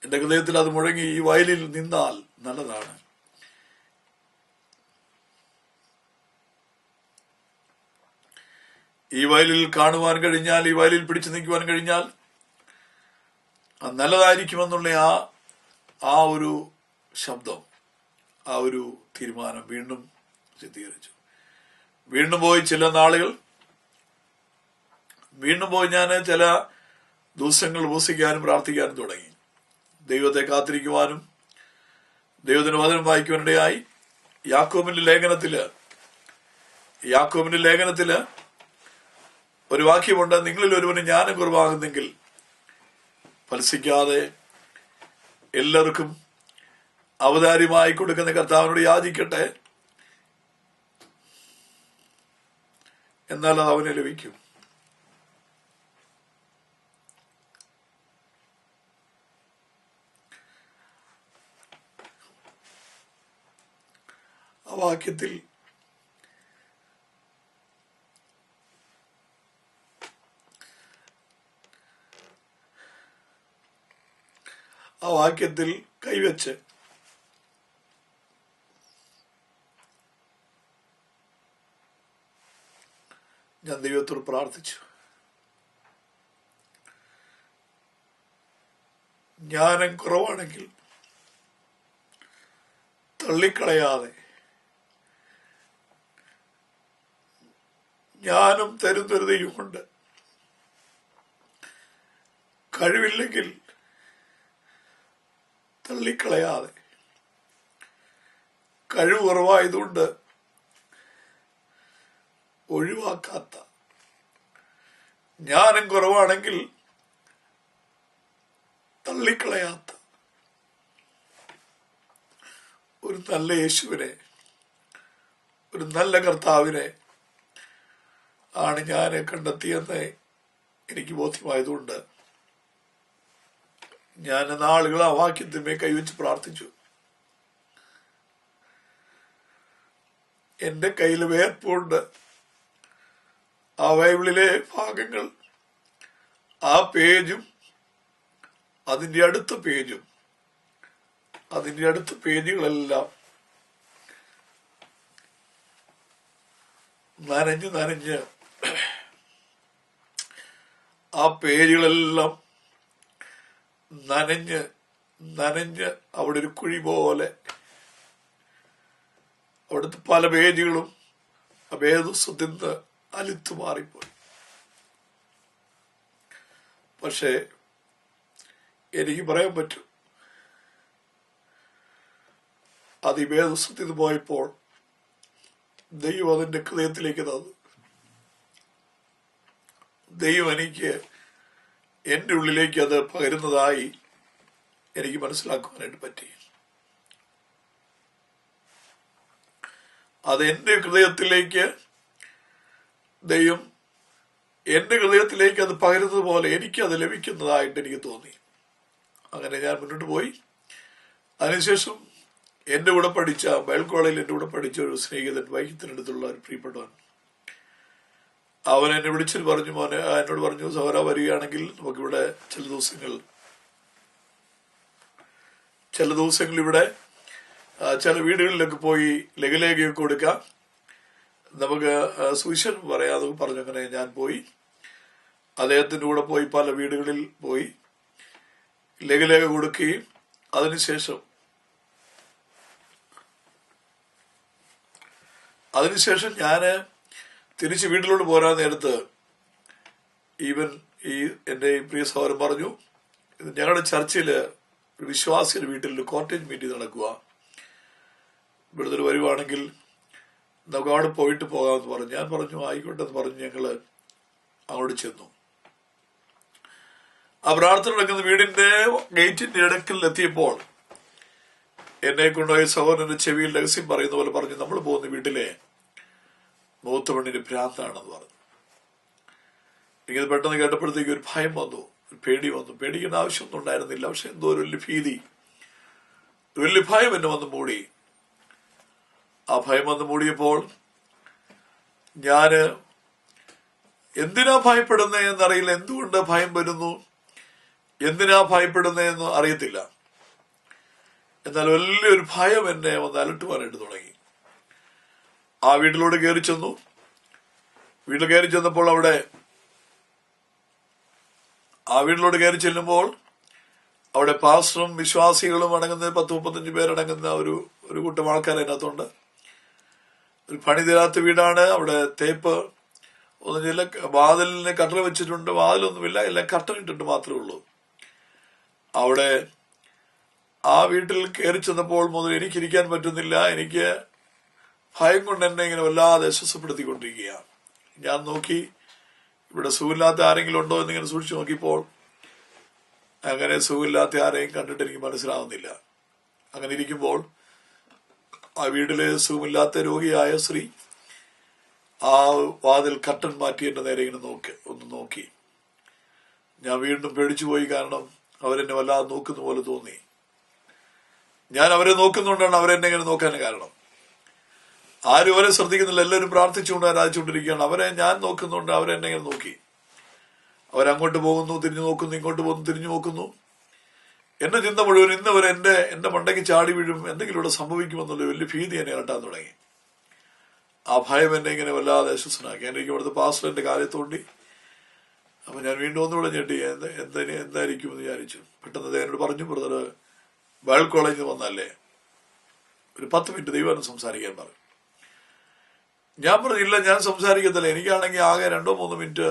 A: എന്റെ ഹൃദയത്തിൽ അത് മുഴങ്ങി, ഈ വയലിൽ നിന്നാൽ നല്ലതാണ്. ഈ വയലിൽ കാണുവാൻ കഴിഞ്ഞാൽ, ഈ വയലിൽ പിടിച്ചു നിൽക്കുവാൻ കഴിഞ്ഞാൽ നല്ലതായിരിക്കുമെന്നുള്ള ആ ഒരു ശബ്ദം, ആ ഒരു തീരുമാനം വീണ്ടും ചിത്രീകരിച്ചു. വീണ്ടും പോയി ചില നാളുകൾ, വീണ്ടും പോയി ഞാൻ ചില ദിവസങ്ങൾ ഉപസിക്കാനും പ്രാർത്ഥിക്കാനും തുടങ്ങി. ദൈവത്തെ കാത്തിരിക്കുവാനും ദൈവത്തിന് വചനം വായിക്കുവാനിടയായി. യാക്കോബിന്റെ ലേഖനത്തില് ഒരു വാക്യമുണ്ട്, നിങ്ങളിൽ ഒരുവന് ജ്ഞാനം കുറവാകുന്നെങ്കിൽ ഫലസിക്കാതെ എല്ലാവർക്കും അവതാരിമായി കൊടുക്കുന്ന കർത്താവിനോട് യാചിക്കട്ടെ, എന്നാൽ അത് അവന് ലഭിക്കും. ആ വാക്യത്തിൽ കൈവച്ച് ഞാൻ ദൈവത്തോട് പ്രാർത്ഥിച്ചു, ജ്ഞാനം കുറവാണെങ്കിൽ തള്ളിക്കളയാതെ ജ്ഞാനം തരുന്നൊരു ദൈവമുണ്ട്. കഴിവില്ലെങ്കിൽ തള്ളിക്കളയാതെ, കഴിവ് കുറവായതുകൊണ്ട് ഒഴിവാക്കാത്ത, ജ്ഞാനം കുറവാണെങ്കിൽ തള്ളിക്കളയാത്ത ഒരു നല്ല യേശുവിനെ, ഒരു നല്ല കർത്താവിനെ ആണ് ഞാൻ കണ്ടെത്തിയെന്ന് എനിക്ക് ബോധ്യമായതുകൊണ്ട് ഞാൻ നാളുകൾ ആ വാക്യത്തിന്മേൽ കൈവച്ച് പ്രാർത്ഥിച്ചു. എന്റെ കയ്യിൽ വേർപ്പുണ്ട്. ആ ബൈബിളിലെ ഭാഗങ്ങൾ, ആ പേജും അതിന്റെ അടുത്ത പേജും അതിന്റെ അടുത്ത പേജുകളെല്ലാം നനഞ്ഞ് ആ പേജുകളെല്ലാം നനഞ്ഞ് അവിടെ ഒരു കുഴി പോലെ അവിടുത്തെ പല പേജുകളും ആ വേദപുസ്തകത്തിൽ നിന്ന് അലുത്തു മാറിപ്പോയി. പക്ഷേ എനിക്ക് പറയാൻ പറ്റും, അത് ഈ വേദപുസ്തകത്തിൽ നിന്ന് പോയപ്പോൾ ദൈവം അതിന്റെ ഹൃദയത്തിലേക്ക് തന്നു. ദൈവം എനിക്ക് എന്റെ ഉള്ളിലേക്ക് അത് പകരുന്നതായി എനിക്ക് മനസ്സിലാക്കുവാനായിട്ട് പറ്റി. അത് എന്റെ ഹൃദയത്തിലേക്ക് ദൈവം എന്റെ ഹൃദയത്തിലേക്ക് അത് പകരുന്നത് പോലെ എനിക്കത് ലഭിക്കുന്നതായിട്ട് എനിക്ക് തോന്നി. അങ്ങനെ ഞാൻ മുന്നോട്ട് പോയി. അതിനുശേഷം എന്റെ കൂടെ പഠിച്ച, ബൈബിൾ കോളേജിൽ എന്റെ കൂടെ പഠിച്ച ഒരു സ്നേഹിതൻ, വൈദ്യത്തിനടുത്തുള്ള ഒരു പ്രിയപ്പെട്ടവൻ, അവൻ എന്നെ വിളിച്ചിട്ട് പറഞ്ഞു, മോനെ എന്നോട് പറഞ്ഞു, സഹോദരാ വരികയാണെങ്കിൽ നമുക്കിവിടെ ചില ദിവസങ്ങൾ ഇവിടെ ചില വീടുകളിലൊക്കെ പോയി ലഘുലേഖയൊക്കെ കൊടുക്കാം, നമുക്ക് സുവിശേഷം പറയാതെ പറഞ്ഞു. അങ്ങനെ ഞാൻ പോയി അദ്ദേഹത്തിന്റെ കൂടെ പോയി പല വീടുകളിൽ പോയി ലഘുലേഖ കൊടുക്കുകയും അതിനുശേഷം ഞാന് തിരിച്ച് വീട്ടിലോട്ട് പോരാൻ നേരത്ത് എന്റെ പ്രിയ സഹോദരൻ പറഞ്ഞു, ഞങ്ങളുടെ ചർച്ചില് ഒരു വിശ്വാസിയുടെ വീട്ടിൽ ഒരു കോട്ടേജ് മീറ്റിംഗ് നടക്കുക, ഇവിടുത്തെ വരുവാണെങ്കിൽ നമുക്ക് അവിടെ പോയിട്ട് പോകാമെന്ന് പറഞ്ഞു. ഞാൻ പറഞ്ഞു ആയിക്കോട്ടെ എന്ന് പറഞ്ഞു. ഞങ്ങള് അങ്ങോട്ട് ചെന്നു. ആ പ്രാർത്ഥന നടക്കുന്ന വീടിന്റെ ഗേറ്റിന്റെ ഇടക്കിൽ എത്തിയപ്പോൾ എന്നെ കൊണ്ടുപോയി സഹോദരന്റെ ചെവിയിൽ രഹസ്യം പറയുന്ന പോലെ പറഞ്ഞു, നമ്മൾ പോകുന്ന വീട്ടിലെ മൂത്ത പെണ്ണിന് ഭ്രാന്താണെന്ന് പറഞ്ഞു. എനിക്കത് പെട്ടെന്ന് കേട്ടപ്പോഴത്തേക്ക് ഒരു ഭയം വന്നു, ഒരു പേടി വന്നു. പേടിക്കേണ്ട ആവശ്യമൊന്നും ഉണ്ടായിരുന്നില്ല, പക്ഷെ എന്തോ ഒരു വലിയ ഭീതി, ഒരു വലിയ ഭയം എന്നെ വന്ന് മൂടി. ആ ഭയം വന്ന് മൂടിയപ്പോൾ ഞാന് എന്തിനാ ഭയപ്പെടുന്നതെന്നറിയില്ല, എന്തുകൊണ്ട് ഭയം വരുന്നു, എന്തിനാ ഭയപ്പെടുന്നതെന്ന് അറിയത്തില്ല. എന്നാൽ വലിയൊരു ഭയം എന്നെ ഒന്ന് അലട്ടുവാനായിട്ട് തുടങ്ങി. ആ വീട്ടിലൂടെ കയറി ചെന്നു. വീട്ടിൽ കയറി ചെന്നപ്പോൾ വീട്ടിലോട്ട് കയറി ചെല്ലുമ്പോൾ അവിടെ പാസ്റ്ററും വിശ്വാസികളും അടങ്ങുന്ന 10-35 പേരടങ്ങുന്ന ഒരു കൂട്ടം ആൾക്കാർ അതിനകത്തുണ്ട്. ഒരു പണി തരാത്ത വീടാണ്. അവിടെ തേപ്പ് ഒന്നുമില്ല, വാതിലിന് കട്ടർ വെച്ചിട്ടുണ്ട്, വാതിലൊന്നുമില്ല, എല്ലാം കട്ടർ ഇട്ടിട്ട് മാത്രമേ ഉള്ളൂ. അവിടെ ആ വീട്ടിൽ കയറി ചെന്നപ്പോൾ മുതൽ എനിക്കിരിക്കാൻ പറ്റുന്നില്ല. എനിക്ക് ഭയം കൊണ്ട് എന്നെ ഇങ്ങനെ വല്ലാതെ അസ്വസ്ഥപ്പെടുത്തിക്കൊണ്ടിരിക്കുകയാണ്. ഞാൻ നോക്കി, ഇവിടെ സുഖമില്ലാത്ത ആരെങ്കിലും ഉണ്ടോ എന്നിങ്ങനെ സൂക്ഷിച്ചു നോക്കിയപ്പോൾ അങ്ങനെ സുഖമില്ലാത്ത ആരെയും കണ്ടിട്ട് എനിക്ക് മനസ്സിലാവുന്നില്ല. അങ്ങനെ ഇരിക്കുമ്പോൾ ആ വീട്ടിലെ സുഖമില്ലാത്ത രോഗിയായ സ്ത്രീ ആ വാതിൽ കട്ടൻ മാറ്റി എന്റെ നേരെ ഇങ്ങനെ നോക്കി. ഞാൻ വീണ്ടും പേടിച്ചുപോയി. കാരണം അവരെന്നെ വല്ലാതെ നോക്കുന്ന പോലെ തോന്നി. ഞാൻ അവരെ നോക്കുന്നുകൊണ്ടാണ് അവരെന്നെ ഇങ്ങനെ നോക്കാൻ കാരണം. ആരും അവരെ ശ്രദ്ധിക്കുന്നില്ല, എല്ലാവരും പ്രാർത്ഥിച്ചുകൊണ്ട് ആരാധിച്ചുകൊണ്ടിരിക്കുകയാണ്. അവരെ ഞാൻ നോക്കുന്നുണ്ട്, അവരെന്നെ ഇങ്ങനെ നോക്കി. അവരങ്ങോട്ട് പോകുന്നു, തിരിഞ്ഞു നോക്കുന്നു, ഇങ്ങോട്ട് പോകുന്നു, തിരിഞ്ഞു നോക്കുന്നു. എന്റെ ചിന്ത മുഴുവൻ ഇന്ന് വരെ എന്റെ മണ്ടയ്ക്ക് ചാടി വീഴും, എന്തെങ്കിലും ഇവിടെ സംഭവിക്കുമെന്നുള്ള വലിയ ഭീതി എന്നെ അലട്ടാൻ തുടങ്ങി. ആ ഭയം എന്നെ ഇങ്ങനെ വല്ലാതെ അസ്വസ്ഥനാക്കി. എനിക്ക് ഇവിടുത്തെ പാസ്റ്ററിന്റെ കാലിൽ തോണ്ടി. അപ്പൊ ഞാൻ വീണ്ടും ഒന്നുകൂടെ ഞെട്ടി, എന്തായിരിക്കും എന്ന് വിചാരിച്ചു. പെട്ടെന്ന് എന്നോട് പറഞ്ഞു, ബ്രദർ ബൈബിൾ കോളേജിൽ വന്നല്ലേ, ഒരു 10 മിനിറ്റ് ദൈവം സംസാരിക്കാൻ പറഞ്ഞു. ഞാൻ പറഞ്ഞില്ല, ഞാൻ സംസാരിക്കത്തില്ല. എനിക്കാണെങ്കിൽ ആകെ 2-3 മിനിറ്റ്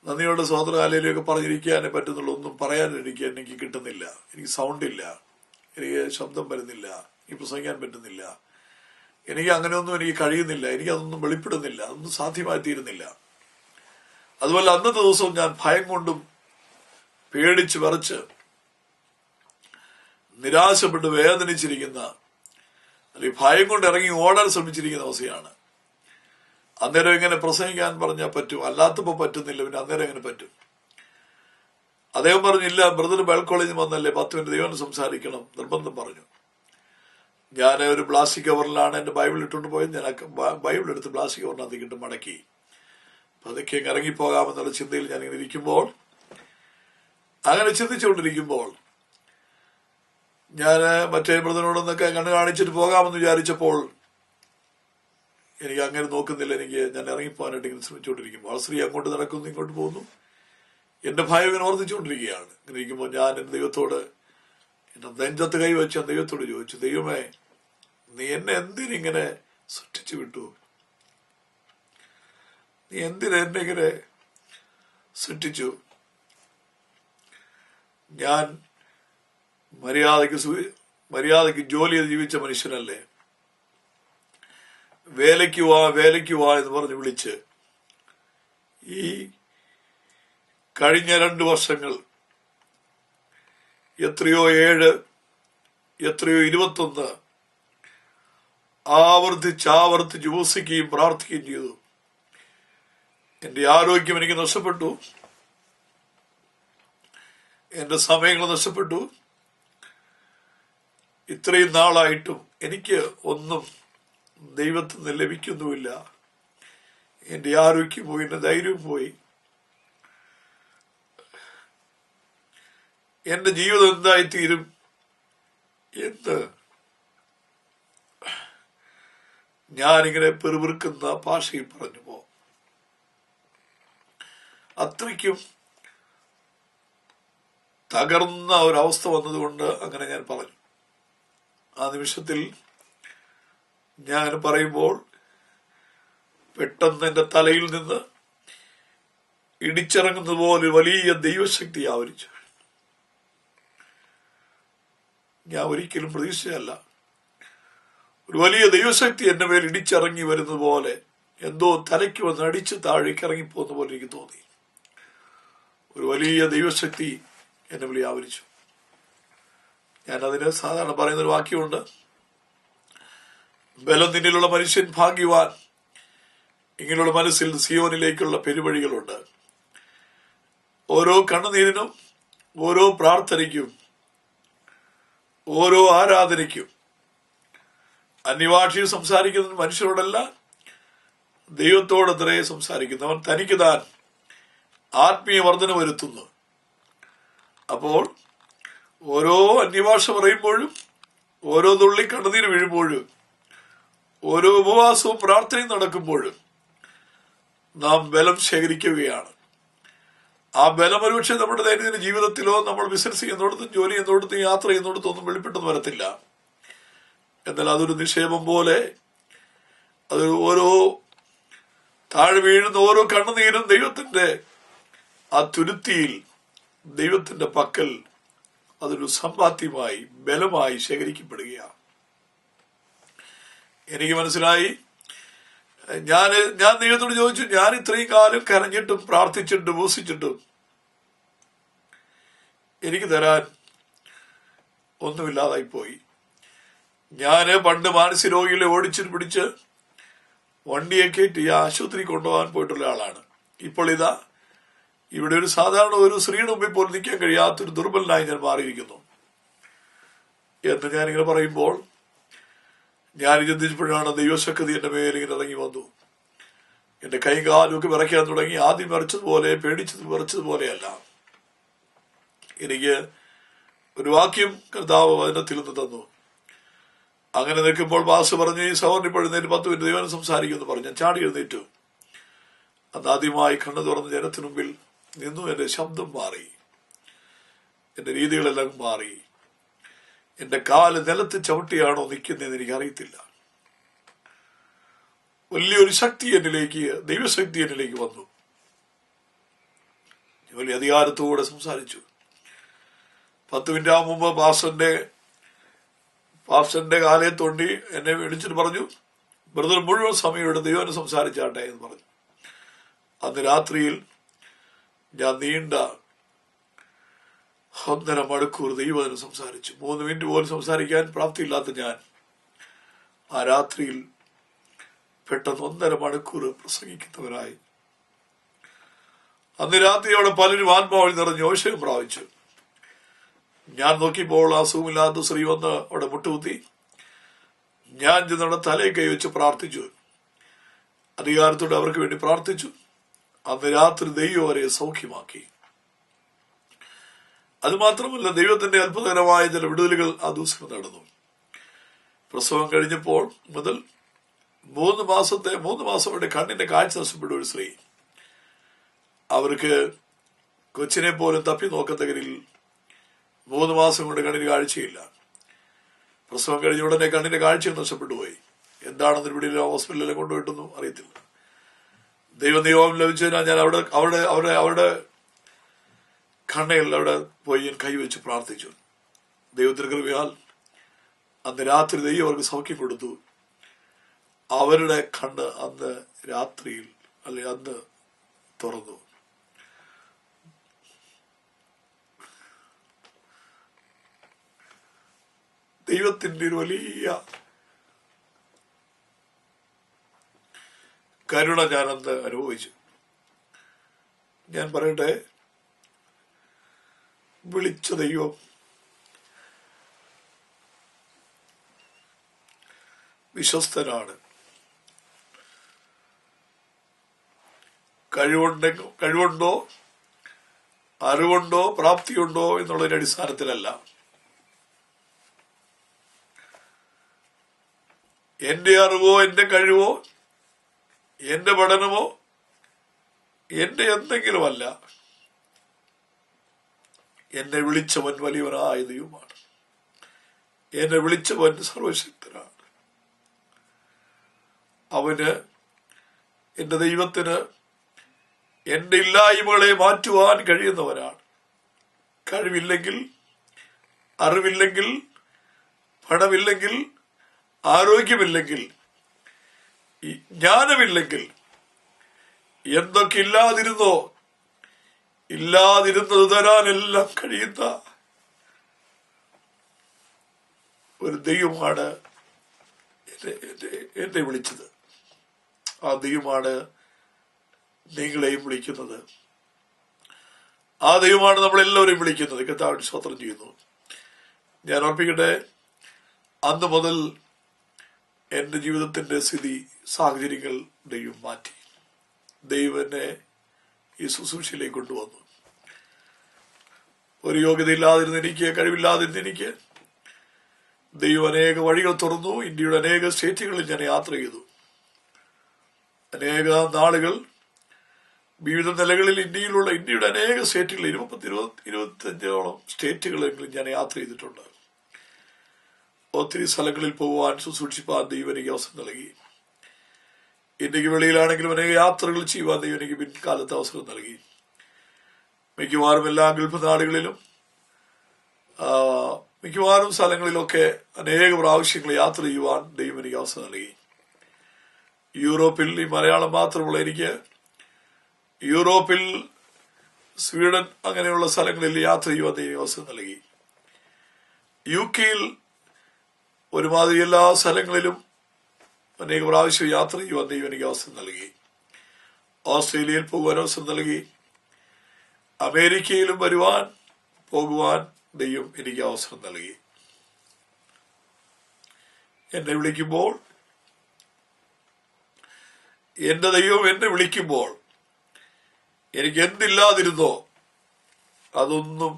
A: നന്ദിയോടെ സ്വാതന്ത്ര്യകാലയിലൊക്കെ പറഞ്ഞിരിക്കാനേ പറ്റുന്നുള്ളൂ. ഒന്നും എനിക്ക് കിട്ടുന്നില്ല. എനിക്ക് സൗണ്ട് ഇല്ല, എനിക്ക് ശബ്ദം വരുന്നില്ല, എനിക്ക് പ്രസംഗിക്കാൻ പറ്റുന്നില്ല, എനിക്ക് അങ്ങനെയൊന്നും എനിക്ക് കഴിയുന്നില്ല, എനിക്കതൊന്നും വെളിപ്പെടുന്നില്ല, അതൊന്നും സാധ്യമായി തീരുന്നില്ല. അതുപോലെ അന്നത്തെ ദിവസവും ഞാൻ ഭയം കൊണ്ടും പേടിച്ച് വിറച്ച് നിരാശപ്പെട്ട് വേദനിച്ചിരിക്കുന്ന, അല്ലെങ്കിൽ ഭയം കൊണ്ട് ഇറങ്ങി ഓടാൻ ശ്രമിച്ചിരിക്കുന്ന അവസ്ഥയാണ്. അന്നേരം എങ്ങനെ പ്രസംഗിക്കാൻ പറഞ്ഞാൽ പറ്റും, അല്ലാത്തപ്പോ പറ്റുന്നില്ല, പിന്നെ അന്നേരം എങ്ങനെ പറ്റും? അദ്ദേഹം പറഞ്ഞില്ല, ബ്രദർ ബൈബിൾ കോളേജിൽ വന്നല്ലേ, 10 മിനിറ്റ് ദൈവം സംസാരിക്കണം, നിർബന്ധം പറഞ്ഞു. ഞാൻ ഒരു പ്ലാസ്റ്റിക് കവറിലാണ് എന്റെ ബൈബിൾ ഇട്ടുകൊണ്ട് പോയത്. ഞാൻ ബൈബിൾ എടുത്ത് പ്ലാസ്റ്റിക് കവറിനകത്തേക്ക് ഇട്ട് മടക്കി പതുക്കെ ഇറങ്ങിപ്പോകാമെന്നുള്ള ചിന്തയിൽ ഞാൻ ഇങ്ങനെ ഇരിക്കുമ്പോൾ, അങ്ങനെ ചിന്തിച്ചുകൊണ്ടിരിക്കുമ്പോൾ, ഞാൻ മറ്റേ ബ്രദറിനോടൊന്നൊക്കെ കണ്ണു കാണിച്ചിട്ട് പോകാമെന്ന് വിചാരിച്ചപ്പോൾ എനിക്ക് അങ്ങനെ നോക്കുന്നില്ല. ഞാൻ ഇറങ്ങിപ്പോകാനായിട്ട് ഇങ്ങനെ ശ്രമിച്ചുകൊണ്ടിരിക്കുമ്പോൾ ആ സ്ത്രീ അങ്ങോട്ട് നടക്കുന്നു, ഇങ്ങോട്ട് പോകുന്നു. എന്റെ ഭയം ഇങ്ങനെ ഓർമ്മിച്ചുകൊണ്ടിരിക്കുകയാണ്. ഇങ്ങനെ ഇരിക്കുമ്പോൾ ഞാൻ എന്റെ ദൈവത്തോട്, എന്റെ നെഞ്ചത്ത് കൈവച്ച് ഞാൻ ദൈവത്തോട് ചോദിച്ചു, ദൈവമേ, നീ എന്നെ എന്തിനിങ്ങനെ സൃഷ്ടിച്ചു വിട്ടു? നീ എന്തിനെ ഇങ്ങനെ സൃഷ്ടിച്ചു? ഞാൻ മര്യാദയ്ക്ക് ജോലി ചെയ്ത് ജീവിച്ച മനുഷ്യനല്ലേ? വേലയ്ക്ക് വാ എന്ന് പറഞ്ഞ് വിളിച്ച് ഈ കഴിഞ്ഞ 2 വർഷങ്ങൾ എത്രയോ 7, എത്രയോ 21 ആവർത്തിച്ച് ഉപസിക്കുകയും പ്രാർത്ഥിക്കുകയും ചെയ്തു. എന്റെ ആരോഗ്യം എനിക്ക് നഷ്ടപ്പെട്ടു, എന്റെ സമയങ്ങൾ നഷ്ടപ്പെട്ടു. ഇത്രയും നാളായിട്ടും എനിക്ക് ഒന്നും ദൈവത്തിൽ നിന്ന് ലഭിക്കുന്നുമില്ല. എന്റെ ആരോഗ്യം പോയി, എന്റെ ധൈര്യം പോയി. എന്റെ ജീവിതം എന്തായിത്തീരും എന്ന് ഞാനിങ്ങനെ പെറുപിറുക്കുന്ന ഭാഷയിൽ പറഞ്ഞു പോ. അത്രയ്ക്കും തകർന്ന ഒരവസ്ഥ വന്നതുകൊണ്ട് അങ്ങനെ ഞാൻ പറഞ്ഞു. ആ നിമിഷത്തിൽ ഞാൻ പറയുമ്പോൾ പെട്ടെന്ന് എന്റെ തലയിൽ നിന്ന് ഇടിച്ചിറങ്ങുന്നത് പോലെ വലിയ ദൈവശക്തി ആവരിച്ചു. ഞാൻ ഒരിക്കലും പ്രതീക്ഷിച്ചതല്ല. ഒരു വലിയ ദൈവശക്തി എന്റെ മേൽ ഇടിച്ചിറങ്ങി വരുന്നത് പോലെ, എന്തോ തലയ്ക്ക് വന്ന് അടിച്ച് താഴേക്ക് ഇറങ്ങിപ്പോകുന്ന പോലെ എനിക്ക് തോന്നി. ഒരു വലിയ ദൈവശക്തി എന്നെ വിളി ആവരിച്ചു. ഞാനതിന് സാധാരണ പറയുന്നൊരു വാക്യമുണ്ട്, ബലം നിന്നിലുള്ള മനുഷ്യൻ ഭാഗ്യവാൻ, ഇങ്ങനെയുള്ള മനസ്സിൽ സിയോനിലേക്കുള്ള പെരുവഴികളുണ്ട്. ഓരോ കണ്ണുനീരിനും, ഓരോ പ്രാർത്ഥനയ്ക്കും, ഓരോ ആരാധനയ്ക്കും, അന്യഭാഷയിൽ സംസാരിക്കുന്ന മനുഷ്യരോടല്ല, ദൈവത്തോടത്രേ സംസാരിക്കുന്നവൻ തനിക്ക് താൻ ആത്മീയ വർധന വരുത്തുന്നു. അപ്പോൾ ഓരോ അന്യഭാഷ പറയുമ്പോഴും, ഓരോ തുള്ളി കണ്ണുനീര് വീഴുമ്പോഴും, ഓരോ ഉപവാസവും പ്രാർത്ഥനയും നടക്കുമ്പോഴും നാം ബലം ശേഖരിക്കുകയാണ്. ആ ബലം ഒരുപക്ഷെ നമ്മുടെ ദൈനംദിന ജീവിതത്തിലോ നമ്മൾ ബിസിനസ് ചെയ്യുന്നിടത്തും ജോലി ചെയ്യുന്നിടത്തും യാത്ര ചെയ്യുന്നിടത്തും ഒന്നും വെളിപ്പെട്ടെന്ന് വരത്തില്ല. എന്നാൽ അതൊരു നിക്ഷേപം പോലെ, അത് ഓരോ താഴെ വീഴുന്ന ഓരോ കണ്ണുനീരും ദൈവത്തിന്റെ ആ തുരുത്തിയിൽ, ദൈവത്തിന്റെ പക്കൽ അതൊരു സമ്പാദ്യമായി, ബലമായി ശേഖരിക്കപ്പെടുകയാണ്. എനിക്ക് മനസ്സിലായി. ഞാൻ ദൈവത്തോട് ചോദിച്ചു, ഞാൻ ഇത്രയും കാലം കരഞ്ഞിട്ടും പ്രാർത്ഥിച്ചിട്ടും ഉപസിച്ചിട്ടും എനിക്ക് തരാൻ ഒന്നുമില്ലാതായി പോയി. ഞാന് പണ്ട് മാനസിക രോഗികളെ ഓടിച്ചിട്ട് പിടിച്ച് വണ്ടിയെ കയറ്റി ആശുപത്രി കൊണ്ടുപോകാൻ പോയിട്ടുള്ള ആളാണ്. ഇപ്പോൾ ഇതാ ഇവിടെ ഒരു സാധാരണ ഒരു സ്ത്രീയുടെ മുമ്പിൽ പോലും നിൽക്കാൻ കഴിയാത്തൊരു ദുർബലനായി ഞാൻ മാറിയിരിക്കുന്നു എന്ന് ഞാനിങ്ങനെ പറയുമ്പോൾ ഞാൻ ചിന്തിച്ചപ്പോഴാണ് ദൈവശക്തി എന്റെ മേലിങ്ങനെ ഇറങ്ങി വന്നു. എന്റെ കൈകാലും ഒക്കെ വിറയ്ക്കാൻ തുടങ്ങി. ആദ്യം വിറച്ചതുപോലെ, വിറച്ചതുപോലെയല്ല. എനിക്ക് ഒരു വാക്യം കർത്താവ് വചനത്തിൽ നിന്ന് തന്നു. അങ്ങനെ നിൽക്കുമ്പോൾ ബാസ് പറഞ്ഞു, ഈ സഹോദരൻ ഇപ്പോൾ എഴുന്നേറ്റ് 10 മിനിറ്റ് ദൈവം സംസാരിക്കുമെന്ന് പറഞ്ഞു. ഞാൻ ചാടി എഴുന്നേറ്റു. അന്ന് ആദ്യമായി കണ്ണു തുറന്ന് ജനത്തിനു മുമ്പിൽ നിന്നു. എന്റെ ശബ്ദം മാറി, എന്റെ രീതികളെല്ലാം മാറി. എന്റെ കാല് നിലത്ത് ചവിട്ടിയാണോ നിൽക്കുന്നതെന്ന് എനിക്ക് അറിയത്തില്ല. വലിയൊരു ശക്തി എന്നിലേക്ക്, ദൈവശക്തി എന്നിലേക്ക് വന്നു. വലിയ അധികാരത്തോടെ സംസാരിച്ചു. 10 മിനിറ്റ് മുമ്പ് പാസ്റ്ററിന്റെ കാലെ തൊണ്ടി എന്നെ വിളിച്ചിട്ട് പറഞ്ഞു, ബ്രദർ മുഴുവൻ സമയം ഇവിടെ ദൈവം സംസാരിച്ചാട്ടെ എന്ന് പറഞ്ഞു. അന്ന് രാത്രിയിൽ ഞാൻ നീണ്ട 1.5 മണിക്കൂർ ദൈവത്തിന് സംസാരിച്ചു. 3 മിനിറ്റ് പോലും സംസാരിക്കാൻ പ്രാപ്തിയില്ലാത്ത ഞാൻ ആ രാത്രിയിൽ പെട്ടെന്ന് 1.5 മണിക്കൂർ പ്രസംഗിക്കുന്നവരായി. അന്ന് രാത്രി അവിടെ പലരും ആത്മാവിൽ നിറഞ്ഞ് അഭിഷേകം പ്രാപിച്ചു. ഞാൻ നോക്കിയപ്പോൾ ആ സുഖമില്ലാത്ത സ്ത്രീ വന്ന് അവിടെ മുട്ടുകുത്തി. ഞാൻ ചെന്നവിടെ തലയിൽ കൈവച്ച് പ്രാർത്ഥിച്ചു. അധികാരത്തോടെ അവർക്ക് വേണ്ടി പ്രാർത്ഥിച്ചു. അന്ന് രാത്രി ദൈവം അവരെ സൗഖ്യമാക്കി. അതുമാത്രമല്ല, ദൈവത്തിന്റെ അത്ഭുതകരമായ ചില വിടുതലുകൾ ആ ദിവസം നടന്നു. പ്രസവം കഴിഞ്ഞപ്പോൾ മുതൽ 3 മാസം അവരുടെ കണ്ണിന്റെ കാഴ്ച നഷ്ടപ്പെട്ട ഒരു സ്ത്രീ, അവർക്ക് കൊച്ചിനെ പോലും തപ്പി നോക്കത്തകരിൽ 3 മാസം കൊണ്ട് കണ്ണിന് കാഴ്ചയില്ല. പ്രസവം കഴിഞ്ഞ ഉടനെ കണ്ണിന്റെ കാഴ്ച നഷ്ടപ്പെട്ടു പോയി. എന്താണെന്ന് ഇവിടെ ഹോസ്പിറ്റലിൽ കൊണ്ടുപോയിട്ടൊന്നും അറിയത്തില്ല. ദൈവനിയോഗം ലഭിച്ചതിനാൽ ഞാൻ അവരുടെ കണ്ണയിൽ അവിടെ പോയി ഞാൻ കൈവച്ച് പ്രാർത്ഥിച്ചു. ദൈവത്തിന്റെ കൃപയാൽ അന്ന് രാത്രി ദൈവം അവർക്ക് സൗഖ്യം കൊടുത്തു. അവരുടെ കണ്ണ് അന്ന് രാത്രിയിൽ അന്ന് തുറന്നു. ദൈവത്തിന്റെ ഒരു വലിയ കരുണ ഞാനന്ന് അനുഭവിച്ചു. ഞാൻ പറയട്ടെ, വിളിച്ച ദൈവം വിശ്വസ്തനാണ്. കഴിവുണ്ടോ, അറിവുണ്ടോ, പ്രാപ്തിയുണ്ടോ എന്നുള്ളതിന്റെ അടിസ്ഥാനത്തിലല്ല. എന്റെ അറിവോ, എന്റെ കഴിവോ, എന്റെ പഠനമോ, എന്റെ എന്തെങ്കിലുമല്ല. എന്നെ വിളിച്ചവൻ വലിയവനായ ദൈവമാണ്. എന്നെ വിളിച്ചവൻ സർവശക്തനാണ്. അവന്, എന്റെ ദൈവത്തിന് എന്റെ ഇല്ലായ്മകളെ മാറ്റുവാൻ കഴിയുന്നവനാണ്. കഴിവില്ലെങ്കിൽ, അറിവില്ലെങ്കിൽ, പണമില്ലെങ്കിൽ, ആരോഗ്യമില്ലെങ്കിൽ, ജ്ഞാനമില്ലെങ്കിൽ, എന്തൊക്കെ ഇല്ലാതിരുന്നത് തരാനെല്ലാം കഴിയുന്ന ഒരു ദൈവമാണ് എന്നെ വിളിച്ചത്. ആ ദൈവമാണ് നിങ്ങളെയും വിളിക്കുന്നത്. ആ ദൈവമാണ് നമ്മളെല്ലാവരെയും വിളിക്കുന്നത്. കർത്താവിന് സ്തോത്രം ചെയ്യുന്നു. ഞാൻ ഓർപ്പിക്കട്ടെ, അന്ന് മുതൽ എന്റെ ജീവിതത്തിന്റെ സ്ഥിതി, സാഹചര്യങ്ങൾ ദൈവം മാറ്റി. ദൈവം എന്നെ ഈ ശുശ്രൂഷയിലേക്ക് കൊണ്ടുവന്നു. ഒരു യോഗ്യതയില്ലാതിരുന്ന എനിക്ക്, കഴിവില്ലാതിരുന്ന എനിക്ക് ദൈവം അനേക വഴികൾ തുറന്നു. ഇന്ത്യയുടെ അനേക സ്റ്റേറ്റുകളിൽ ഞാൻ യാത്ര ചെയ്തു. അനേക നാളുകൾ വിവിധ നിലകളിൽ ഇന്ത്യയുടെ അനേക സ്റ്റേറ്റുകളിൽ 25ഓളം സ്റ്റേറ്റുകളെങ്കിലും ഞാൻ യാത്ര ചെയ്തിട്ടുണ്ട്. ഒത്തിരി സ്ഥലങ്ങളിൽ പോകുവാൻ, ശുശ്രൂഷിപ്പാൻ ദൈവം എനിക്ക് അവസരം നൽകി. ഇന്ത്യക്ക് വെളിയിലാണെങ്കിലും അനേക യാത്രകൾ ചെയ്യുവാൻ ദൈവം എനിക്ക് പിൻകാലത്ത് അവസരം നൽകി. മിക്കവാറും എല്ലാ ഗൾഫ് നാടുകളിലും മിക്കവാറും സ്ഥലങ്ങളിലൊക്കെ അനേക പ്രാവശ്യങ്ങൾ യാത്ര ചെയ്യുവാൻ ദൈവം എനിക്ക് അവസരം നൽകി. യൂറോപ്പിൽ, ഈ മലയാളം മാത്രമുള്ള എനിക്ക് യൂറോപ്പിൽ, സ്വീഡൻ അങ്ങനെയുള്ള സ്ഥലങ്ങളിൽ യാത്ര ചെയ്യുവാൻ ദൈവം അവസരം നൽകി. UK ഒരുമാതിരി എല്ലാ സ്ഥലങ്ങളിലും അനേക പ്രാവശ്യം യാത്ര ചെയ്യുവാൻ ദൈവം എനിക്ക് അവസരം നൽകി. ഓസ്ട്രേലിയയിൽ പോകുവാൻ അവസരം നൽകി. അമേരിക്കയിലും പോകുവാൻ ദൈവം എനിക്ക് അവസരം നൽകി. എന്നെ വിളിക്കുമ്പോൾ, എന്റെ ദൈവം എന്നെ വിളിക്കുമ്പോൾ എനിക്ക് എന്തില്ലാതിരുന്നോ അതൊന്നും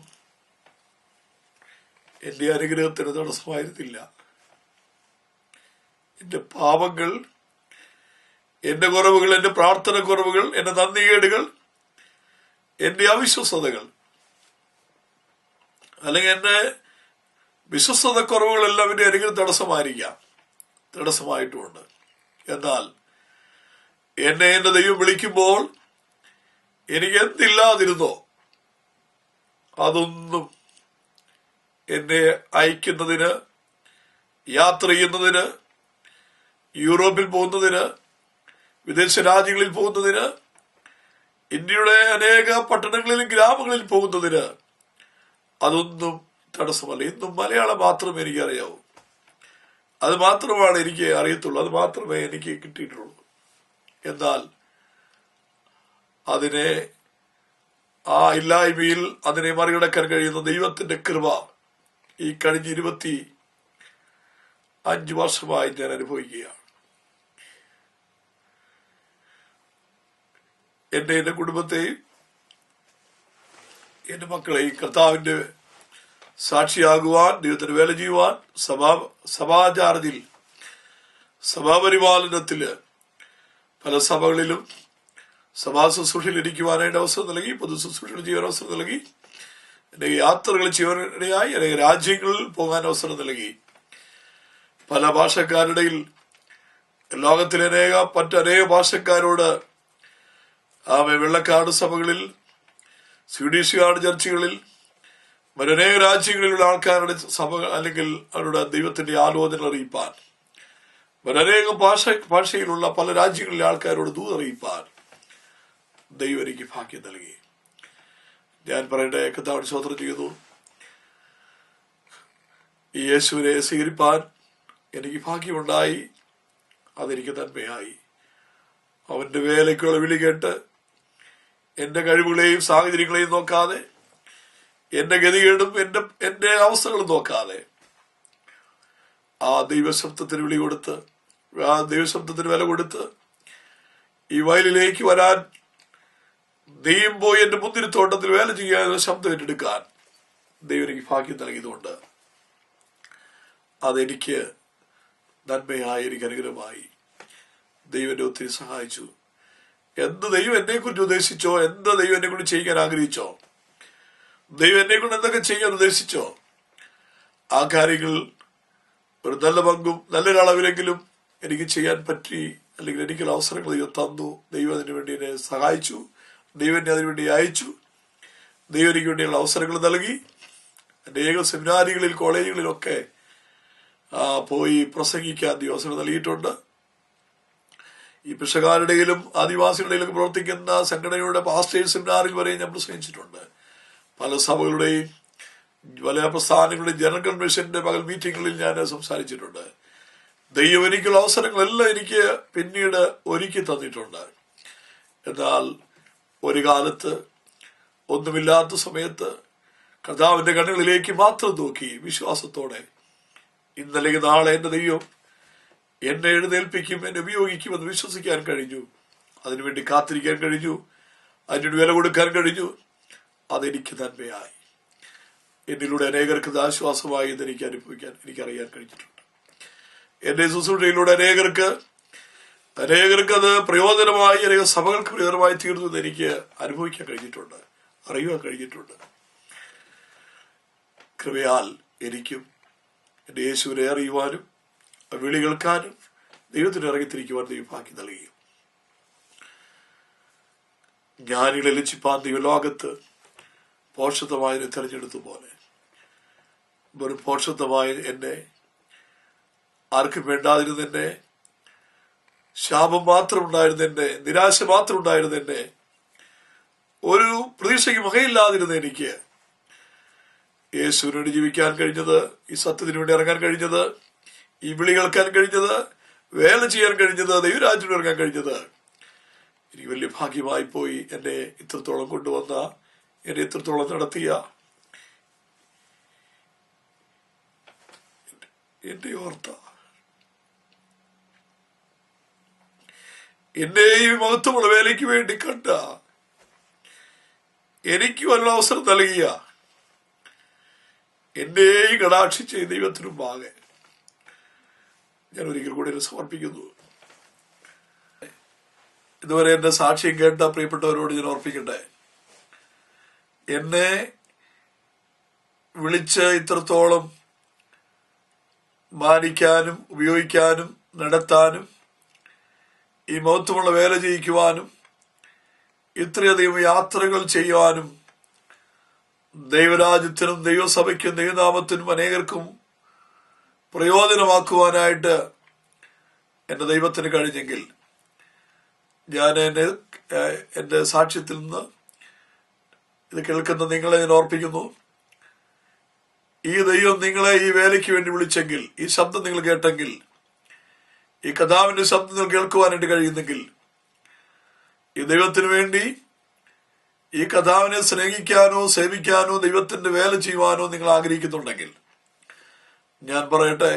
A: എന്റെ അനുഗ്രഹത്തിന് തടസ്സമായിരുന്നില്ല. എന്റെ പാപങ്ങൾ, എന്റെ കുറവുകൾ, എന്റെ പ്രാർത്ഥന കുറവുകൾ, എന്റെ നന്ദികേടുകൾ, എന്റെ അവിശ്വസതകൾ, അല്ലെങ്കിൽ എന്റെ വിശ്വസ്തത കുറവുകളെല്ലാം എന്റെ അരികിൽ തടസ്സമായിട്ടുമുണ്ട്. എന്നാൽ എന്നെ എന്റെ ദൈവം വിളിക്കുമ്പോൾ എനിക്ക് എന്തില്ലാതിരുന്നോ അതൊന്നും എന്നെ അയക്കുന്നതിന്, യാത്ര ചെയ്യുന്നതിന്, യൂറോപ്പിൽ പോകുന്നതിന്, വിദേശ രാജ്യങ്ങളിൽ പോകുന്നതിന്, ഇന്ത്യയുടെ അനേക പട്ടണങ്ങളിലും ഗ്രാമങ്ങളിൽ പോകുന്നതിന് അതൊന്നും തടസ്സമല്ല. ഇന്നും മലയാളം മാത്രമേ എനിക്ക് അറിയാവൂ. അത് മാത്രമാണ് എനിക്ക് അറിയത്തുള്ളൂ. അത് മാത്രമേ എനിക്ക് കിട്ടിയിട്ടുള്ളൂ. എന്നാൽ അതിനെ, ആ ഇല്ലായ്മയിൽ അതിനെ മറികടക്കാൻ കഴിയുന്ന ദൈവത്തിന്റെ കൃപ ഈ കഴിഞ്ഞ 25 വർഷമായി ഞാൻ അനുഭവിക്കുകയാണ്. എന്റെ കുടുംബത്തെയും എന്റെ മക്കളെയും കർത്താവിന്റെ സാക്ഷിയാകുവാൻ, ദൈവത്തിന് വേല ചെയ്യുവാൻ, സഭാചാരത്തിൽ, സഭാപരിപാലനത്തില് പല സഭകളിലും സഭാ ശുശ്രൂഷയിൽ ഇരിക്കുവാനായിട്ട് അവസരം നൽകി, പൊതു ശുശ്രൂഷകൾ ചെയ്യാൻ അവസരം നൽകി, എന്റെ യാത്രകൾ ചെയ്യാനിടയായി, അല്ലെങ്കിൽ രാജ്യങ്ങളിൽ പോകാൻ അവസരം നൽകി. പല ഭാഷക്കാരുടെയിൽ ലോകത്തിലെ മറ്റനേക ഭാഷക്കാരോട് വെള്ളക്കാട് സഭകളിൽ, സ്വീഡിഷുകാട് ചർച്ചുകളിൽ, മറ്റനേക രാജ്യങ്ങളിലുള്ള ആൾക്കാരുടെ സഭ അല്ലെങ്കിൽ അവരുടെ ദൈവത്തിന്റെ ആലോചന അറിയിപ്പാൻ, മറ്റനേക ഭാഷയിലുള്ള പല രാജ്യങ്ങളിലെ ആൾക്കാരോട് ദൂതറിയിപ്പാൻ ദൈവം എനിക്ക് ഭാഗ്യം നൽകി. ഞാൻ പറയേണ്ട കർത്താവിന് സ്തോത്രം ചെയ്തു. ഈ യേശുവിനെ സ്വീകരിപ്പാൻ എനിക്ക് ഭാഗ്യമുണ്ടായി. അതെനിക്ക് നന്മയായി. അവന്റെ വേലയ്ക്കുള്ള വിളി കേട്ട് എന്റെ കഴിവുകളെയും സാഹചര്യങ്ങളെയും നോക്കാതെ, എന്റെ ഗതികേടും എന്റെ അവസ്ഥകളും നോക്കാതെ, ആ ദൈവശബ്ദത്തിന് വിളി കൊടുത്ത്, ആ ദൈവശബ്ദത്തിന് വില കൊടുത്ത് ഈ വയലിലേക്ക് വരാൻ, ദൈവം പോയി എന്റെ മുന്തിരിത്തോട്ടത്തിൽ വേല ചെയ്യാൻ ശബ്ദം ഏറ്റെടുക്കാൻ ദൈവം എനിക്ക് ഭാഗ്യം നൽകിയതുകൊണ്ട് അതെനിക്ക് നന്മയായി, എനിക്ക് അനുഗ്രഹമായി. ദൈവം എന്നെ ഒത്തിരി സഹായിച്ചു. എന്ത് ദൈവം എന്നെ കുറിച്ച് ഉദ്ദേശിച്ചോ, എന്ത് ദൈവം എന്നെ കൊണ്ട് ചെയ്യാൻ ആഗ്രഹിച്ചോ, ദൈവം എന്നെ കൊണ്ട് എന്തൊക്കെ ചെയ്യാൻ ഉദ്ദേശിച്ചോ, ആ കാര്യങ്ങൾ ഒരു നല്ല പങ്കും നല്ലൊരളവിലെങ്കിലും എനിക്ക് ചെയ്യാൻ പറ്റി. അല്ലെങ്കിൽ എനിക്കുള്ള അവസരങ്ങൾ ദൈവം തന്നു. ദൈവം അതിനു വേണ്ടി എന്നെ സഹായിച്ചു. ദൈവം എന്നെ അതിനുവേണ്ടി അയച്ചു. ദൈവം എനിക്ക് വേണ്ടിയുള്ള അവസരങ്ങൾ നൽകി. അനേക സെമിനാരികളിൽ, കോളേജുകളിലൊക്കെ പോയി പ്രസംഗിക്കാൻ അവസരം നൽകിയിട്ടുണ്ട്. ഈ പിശകാരുടെയിലും ആദിവാസികളുടെയിലും പ്രവർത്തിക്കുന്ന സംഘടനയുടെ പാസ്റ്റേഴ്സ് സെമിനാറിൽ വരെ ഞാൻ പ്രസംഗിച്ചിട്ടുണ്ട്. പല സഭകളുടെയും പല പ്രസ്ഥാനങ്ങളുടെയും ജനറൽ കൺവെൻഷന്റെ പകൽ മീറ്റിങ്ങുകളിൽ ഞാൻ സംസാരിച്ചിട്ടുണ്ട്. ദൈവം എനിക്കുള്ള അവസരങ്ങളെല്ലാം എനിക്ക് പിന്നീട് ഒരുക്കി തന്നിട്ടുണ്ട്. എന്നാൽ ഒരു കാലത്ത് ഒന്നുമില്ലാത്ത സമയത്ത് കർത്താവിന്റെ കണ്ണുകളിലേക്ക് മാത്രം നോക്കി വിശ്വാസത്തോടെ ഇന്നല്ലെങ്കിൽ നാളെ എന്റെ ദൈവം എന്നെ എഴുന്നേൽപ്പിക്കും, എന്നെ ഉപയോഗിക്കുമെന്ന് വിശ്വസിക്കാൻ കഴിഞ്ഞു. അതിനുവേണ്ടി കാത്തിരിക്കാൻ കഴിഞ്ഞു. അതിനൊരു വില കൊടുക്കാൻ കഴിഞ്ഞു. അതെനിക്ക് നന്മയായി. എന്നിലൂടെ അനേകർക്ക് ആശ്വാസമായി എന്നെനിക്ക് എനിക്കറിയാൻ കഴിഞ്ഞിട്ടുണ്ട്. എന്റെ ശുശ്രൂഷയിലൂടെ അനേകർക്ക് അത് പ്രയോജനമായി, അനേക സഭകൾക്ക് പ്രയോജനമായി തീർന്നു എന്ന് എനിക്ക് അനുഭവിക്കാൻ കഴിഞ്ഞിട്ടുണ്ട്, അറിയുവാൻ കഴിഞ്ഞിട്ടുണ്ട്. കൃപയാൽ എനിക്കും എന്റെ യേശുവിനെ അറിയുവാനും വിളി കേൾക്കാനും ദൈവത്തിന് ഇറങ്ങിത്തിരിക്കുവാൻ ദൈവം ഭാഗ്യം നൽകി. ജ്ഞാനികളെ ലജ്ജിപ്പാൻ ദൈവ ലോകത്ത് പോഷത്വമായതിനെ തെരഞ്ഞെടുത്തു പോലെ വെറും പോഷത്വമായ എന്നെ, ആർക്കും വേണ്ടാതിരുന്ന എന്നെ, ശാപം മാത്രം ഉണ്ടായിരുന്ന എന്നെ, നിരാശ മാത്രം ഉണ്ടായിരുന്ന എന്നെ, ഒരു പ്രതീക്ഷയ്ക്ക് വകയില്ലാതിരുന്ന എനിക്ക് യേശുവിനോട് ജീവിക്കാൻ കഴിഞ്ഞത്, ഈ സത്യത്തിന് വേണ്ടി ഇറങ്ങാൻ കഴിഞ്ഞത്, ഈ വിളി കേൾക്കാൻ കഴിഞ്ഞത്, വേല ചെയ്യാൻ കഴിഞ്ഞത്, ദൈവരാജ്യത്തിന് ഇറങ്ങാൻ കഴിഞ്ഞത് എനിക്ക് വലിയ ഭാഗ്യമായി പോയി. എന്നെ ഇത്രത്തോളം കൊണ്ടുവന്ന, എന്നെ ഇത്രത്തോളം നടത്തിയ എന്റെ ഓർത്ത, എന്നെ ഈ മഹത്വമുള്ള വേലയ്ക്ക് വേണ്ടി കണ്ട, എനിക്ക് വല്ല അവസരം നൽകിയ, എന്നെ കടാക്ഷിച്ച ദൈവത്തിനും ആകെ ഞാൻ ഒരിക്കൽ കൂടി സമർപ്പിക്കുന്നു. ഇതുവരെ എന്റെ സാക്ഷ്യം കേട്ട പ്രിയപ്പെട്ടവരോട് ഞാൻ ഓർപ്പിക്കട്ടെ, എന്നെ വിളിച്ച് ഇത്രത്തോളം മാനിക്കാനും ഉപയോഗിക്കാനും നടത്താനും ഈ മഹത്വമുള്ള വേല ചെയ്യിക്കുവാനും ഇത്രയധികം യാത്രകൾ ചെയ്യുവാനും ദൈവരാജ്യത്തിനും ദൈവസഭയ്ക്കും ദൈവനാമത്തിനും അനേകർക്കും പ്രയോജനമാക്കുവാനായിട്ട് എന്റെ ദൈവത്തിന് കഴിഞ്ഞെങ്കിൽ ഞാൻ എന്റെ സാക്ഷ്യത്തിൽ നിന്ന് ഇത് കേൾക്കുന്ന നിങ്ങളെ ഞാൻ ഓർപ്പിക്കുന്നു. ഈ ദൈവം നിങ്ങളെ ഈ വേലയ്ക്ക് വേണ്ടി വിളിച്ചെങ്കിൽ, ഈ ശബ്ദം നിങ്ങൾ കേട്ടെങ്കിൽ, ഈ കഥാവിന്റെ ശബ്ദം നിങ്ങൾ കേൾക്കുവാനായിട്ട് കഴിയുന്നെങ്കിൽ, ഈ ദൈവത്തിന് വേണ്ടി ഈ കഥാവിനെ സ്നേഹിക്കാനോ സേവിക്കാനോ ദൈവത്തിന്റെ വേല ചെയ്യുവാനോ നിങ്ങൾ ആഗ്രഹിക്കുന്നുണ്ടെങ്കിൽ, ഞാൻ പറയട്ടെ,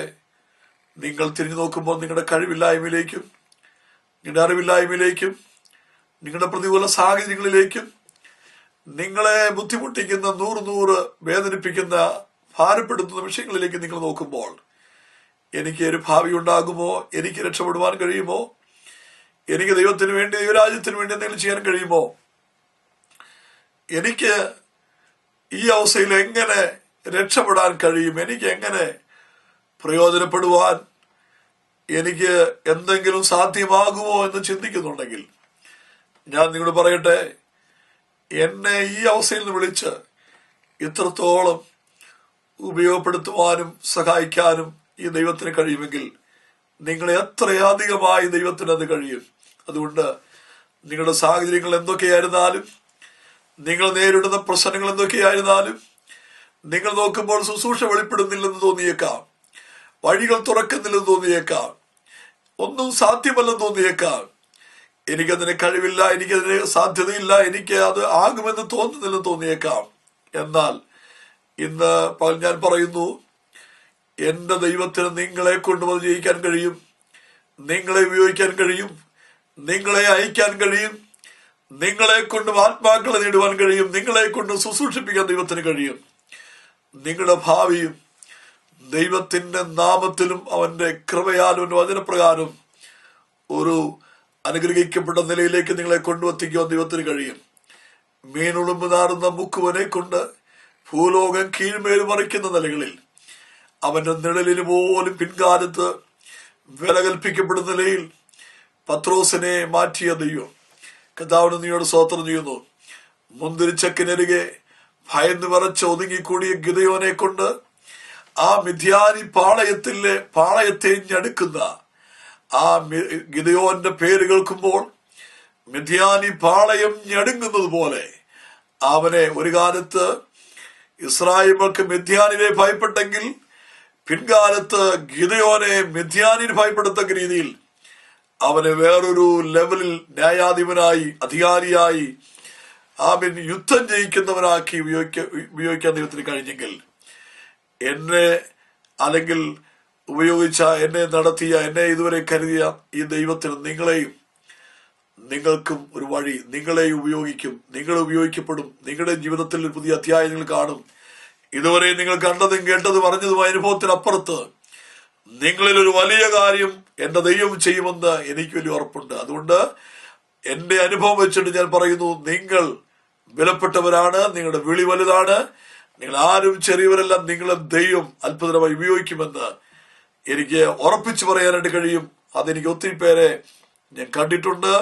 A: നിങ്ങൾ തിരിഞ്ഞു നോക്കുമ്പോൾ നിങ്ങളുടെ കഴിവില്ലായ്മയിലേക്കും നിങ്ങളുടെ അറിവില്ലായ്മയിലേക്കും നിങ്ങളുടെ പ്രതികൂല സാഹചര്യങ്ങളിലേക്കും നിങ്ങളെ ബുദ്ധിമുട്ടിക്കുന്ന നൂറ് വേദനിപ്പിക്കുന്ന ഭാരപ്പെടുത്തുന്ന വിഷയങ്ങളിലേക്ക് നിങ്ങൾ നോക്കുമ്പോൾ, എനിക്ക് ഒരു ഭാവി ഉണ്ടാകുമോ, എനിക്ക് രക്ഷപ്പെടുവാൻ കഴിയുമോ, എനിക്ക് ദൈവത്തിന് വേണ്ടി ദൈവരാജ്യത്തിന് വേണ്ടി എന്തെങ്കിലും ചെയ്യാൻ കഴിയുമോ, എനിക്ക് ഈ അവസ്ഥയിൽ എങ്ങനെ രക്ഷപ്പെടാൻ കഴിയും, എനിക്ക് എങ്ങനെ പ്രയോജനപ്പെടുവാൻ എനിക്ക് എന്തെങ്കിലും സാധ്യമാകുമോ എന്ന് ചിന്തിക്കുന്നുണ്ടെങ്കിൽ, ഞാൻ നിങ്ങളോട് പറയട്ടെ, എന്നെ ഈ അവസ്ഥയിൽ നിന്ന് വിളിച്ച് ഇത്രത്തോളം ഉപയോഗപ്പെടുത്തുവാനും സഹായിക്കാനും ഈ ദൈവത്തിന് കഴിയുമെങ്കിൽ നിങ്ങളെ എത്രയധികമായി ദൈവത്തിന് അത് കഴിയും. അതുകൊണ്ട് നിങ്ങളുടെ സാഹചര്യങ്ങൾ എന്തൊക്കെയായിരുന്നാലും, നിങ്ങൾ നേരിടുന്ന പ്രശ്നങ്ങൾ എന്തൊക്കെയായിരുന്നാലും, നിങ്ങൾ നോക്കുമ്പോൾ ശുശ്രൂഷ വെളിപ്പെടുന്നില്ലെന്ന് തോന്നിയേക്കാം, വഴികൾ തുറക്കുന്നില്ലെന്ന് തോന്നിയേക്കാം, ഒന്നും സാധ്യമല്ലെന്ന് തോന്നിയേക്കാം, എനിക്കതിന് കഴിവില്ല, എനിക്കതിന് സാധ്യതയില്ല, എനിക്ക് അത് ആകുമെന്ന് തോന്നുന്നില്ലെന്ന് തോന്നിയേക്കാം. എന്നാൽ ഇന്ന് ഞാൻ പറയുന്നു, എന്റെ ദൈവത്തിന് നിങ്ങളെ കൊണ്ടുവന്ന് ജയിക്കാൻ കഴിയും, നിങ്ങളെ ഉപയോഗിക്കാൻ കഴിയും, നിങ്ങളെ അയക്കാൻ കഴിയും, നിങ്ങളെ കൊണ്ട് ആത്മാക്കളെ നേടുവാൻ കഴിയും, നിങ്ങളെ കൊണ്ട് ശുശ്രൂഷിപ്പിക്കാൻ ദൈവത്തിന് കഴിയും. നിങ്ങളുടെ ഭാവിയും ദൈവത്തിന്റെ നാമത്തിലും അവന്റെ കൃപയാലും അവന്റെ വചനപ്രകാരം ഒരു അനുഗ്രഹിക്കപ്പെട്ട നിലയിലേക്ക് നിങ്ങളെ കൊണ്ടുവത്തിക്കുവാൻ ദൈവത്തിന് കഴിയും. മീനുളുമ്പ് നാറുന്ന മുക്കുവനെ കൊണ്ട് ഭൂലോകം കീഴ്മേൽ മറിക്കുന്ന നിലകളിൽ അവന്റെ നിഴലിന് പോലും പിൻകാലത്ത് വില കൽപ്പിക്കപ്പെടുന്ന നിലയിൽ പത്രോസിനെ മാറ്റിയ ദൈവം കർത്താവിന് നീയോട് സ്തോത്രം ചെയ്യുന്നു. മുന്തിരിച്ചക്കിനരികെ ഭയന്ന് വിറച്ച് ഒതുങ്ങിക്കൂടിയ ഗിദെയോനെ കൊണ്ട് ആ മിദ്യാനി പാളയത്തെ ഞടുക്കുന്ന ആ ഗിദെയോന്റെ പേര് കേൾക്കുമ്പോൾ മിദ്യാനി പാളയം ഞടുങ്ങുന്നത് പോലെ അവനെ ഒരു കാലത്ത് ഇസ്രായേൽക്ക് മിദ്യാനിനെ ഭയപ്പെട്ടെങ്കിൽ പിൻകാലത്ത് ഗിദെയോനെ മിദ്യാനിന് ഭയപ്പെടുത്തക്ക രീതിയിൽ അവനെ വേറൊരു ലെവലിൽ ന്യായാധിപനായി അധികാരിയായി അവൻ യുദ്ധം ജയിക്കുന്നവനാക്കി ഉപയോഗിക്കാൻ ദൈവത്തിന് കഴിഞ്ഞെങ്കിൽ, എന്നെ അല്ലെങ്കിൽ ഉപയോഗിച്ച, എന്നെ നടത്തിയ, എന്നെ ഇതുവരെ കരുതിയ ഈ ദൈവത്തിന് നിങ്ങളെയും നിങ്ങൾക്കും ഒരു വഴി, നിങ്ങളെ ഉപയോഗിക്കും, നിങ്ങൾ ഉപയോഗിക്കപ്പെടും. നിങ്ങളുടെ ജീവിതത്തിൽ ഒരു പുതിയ അധ്യായം നിങ്ങൾ കാണും. ഇതുവരെ നിങ്ങൾ കണ്ടതും കേട്ടതും അറിഞ്ഞതുമായ അനുഭവത്തിനപ്പുറത്ത് നിങ്ങളിൽ ഒരു വലിയ കാര്യം എന്റെ ദൈവം ചെയ്യുമെന്ന് എനിക്ക് വലിയ ഉറപ്പുണ്ട്. അതുകൊണ്ട് എന്റെ അനുഭവം വെച്ചിട്ട് ഞാൻ പറയുന്നു, നിങ്ങൾ വിലപ്പെട്ടവരാണ്, നിങ്ങളുടെ വിളി വലുതാണ്, നിങ്ങൾ ആരും ചെറിയവരല്ല, നിങ്ങളെ ദൈവം അത്ഭുതമായി ഉപയോഗിക്കുമെന്ന് എനിക്ക് ഉറപ്പിച്ചു പറയാനായിട്ട് കഴിയും. അതെനിക്ക് ഒത്തിരി പേരെ ഞാൻ കണ്ടിട്ടുണ്ട്,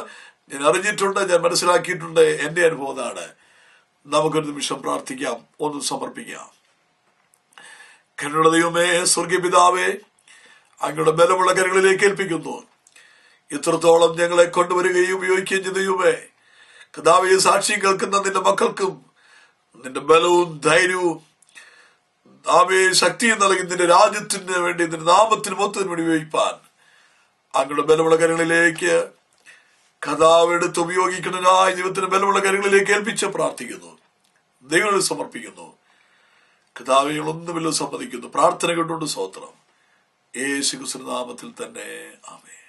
A: ഞാൻ അറിഞ്ഞിട്ടുണ്ട്, ഞാൻ മനസ്സിലാക്കിയിട്ടുണ്ട്. എന്റെ അനുഭവം അതാണ്. നമുക്കൊരു നിമിഷം പ്രാർത്ഥിക്കാം, ഒന്ന് സമർപ്പിക്കാം. കരുണയുടെ ദൈവമേ, സ്വർഗീയ പിതാവേ, അങ്ങയുടെ ബലമുള്ള കരങ്ങളിലേക്ക് ഏൽപ്പിക്കുന്നു. ഇത്രത്തോളം ഞങ്ങളെ കൊണ്ടുവരികയും ഉപയോഗിക്കുകയും ചെയ്ത ദൈവമേ, കർത്താവേ, സാക്ഷ്യം കേൾക്കുന്ന നിന്റെ മക്കൾക്കും നിന്റെ ബലവും ധൈര്യവും ശക്തിയും നൽകി നിന്റെ രാജ്യത്തിന് വേണ്ടി, നിന്റെ നാമത്തിന് മൊത്തത്തിന് വേണ്ടി ഉപയോഗിപ്പാൻ അങ്ങയുടെ ബലമുള്ള കരങ്ങളിലേക്ക് കർത്താവ് എടുത്ത് ഉപയോഗിക്കുന്നതിനായി ദൈവത്തിന്റെ ബലമുള്ള കരങ്ങളിലേക്ക് ഏൽപ്പിച്ച് പ്രാർത്ഥിക്കുന്നു, ദൈവങ്ങളിൽ സമർപ്പിക്കുന്നു. കർത്താവേ, ഒന്നുമില്ല സമ്മതിക്കുന്നു. പ്രാർത്ഥന കേട്ടുകൊണ്ട് സ്തോത്രം. യേശു ക്രിസ്തുവിന്റെ നാമത്തിൽ തന്നെ ആമേൻ.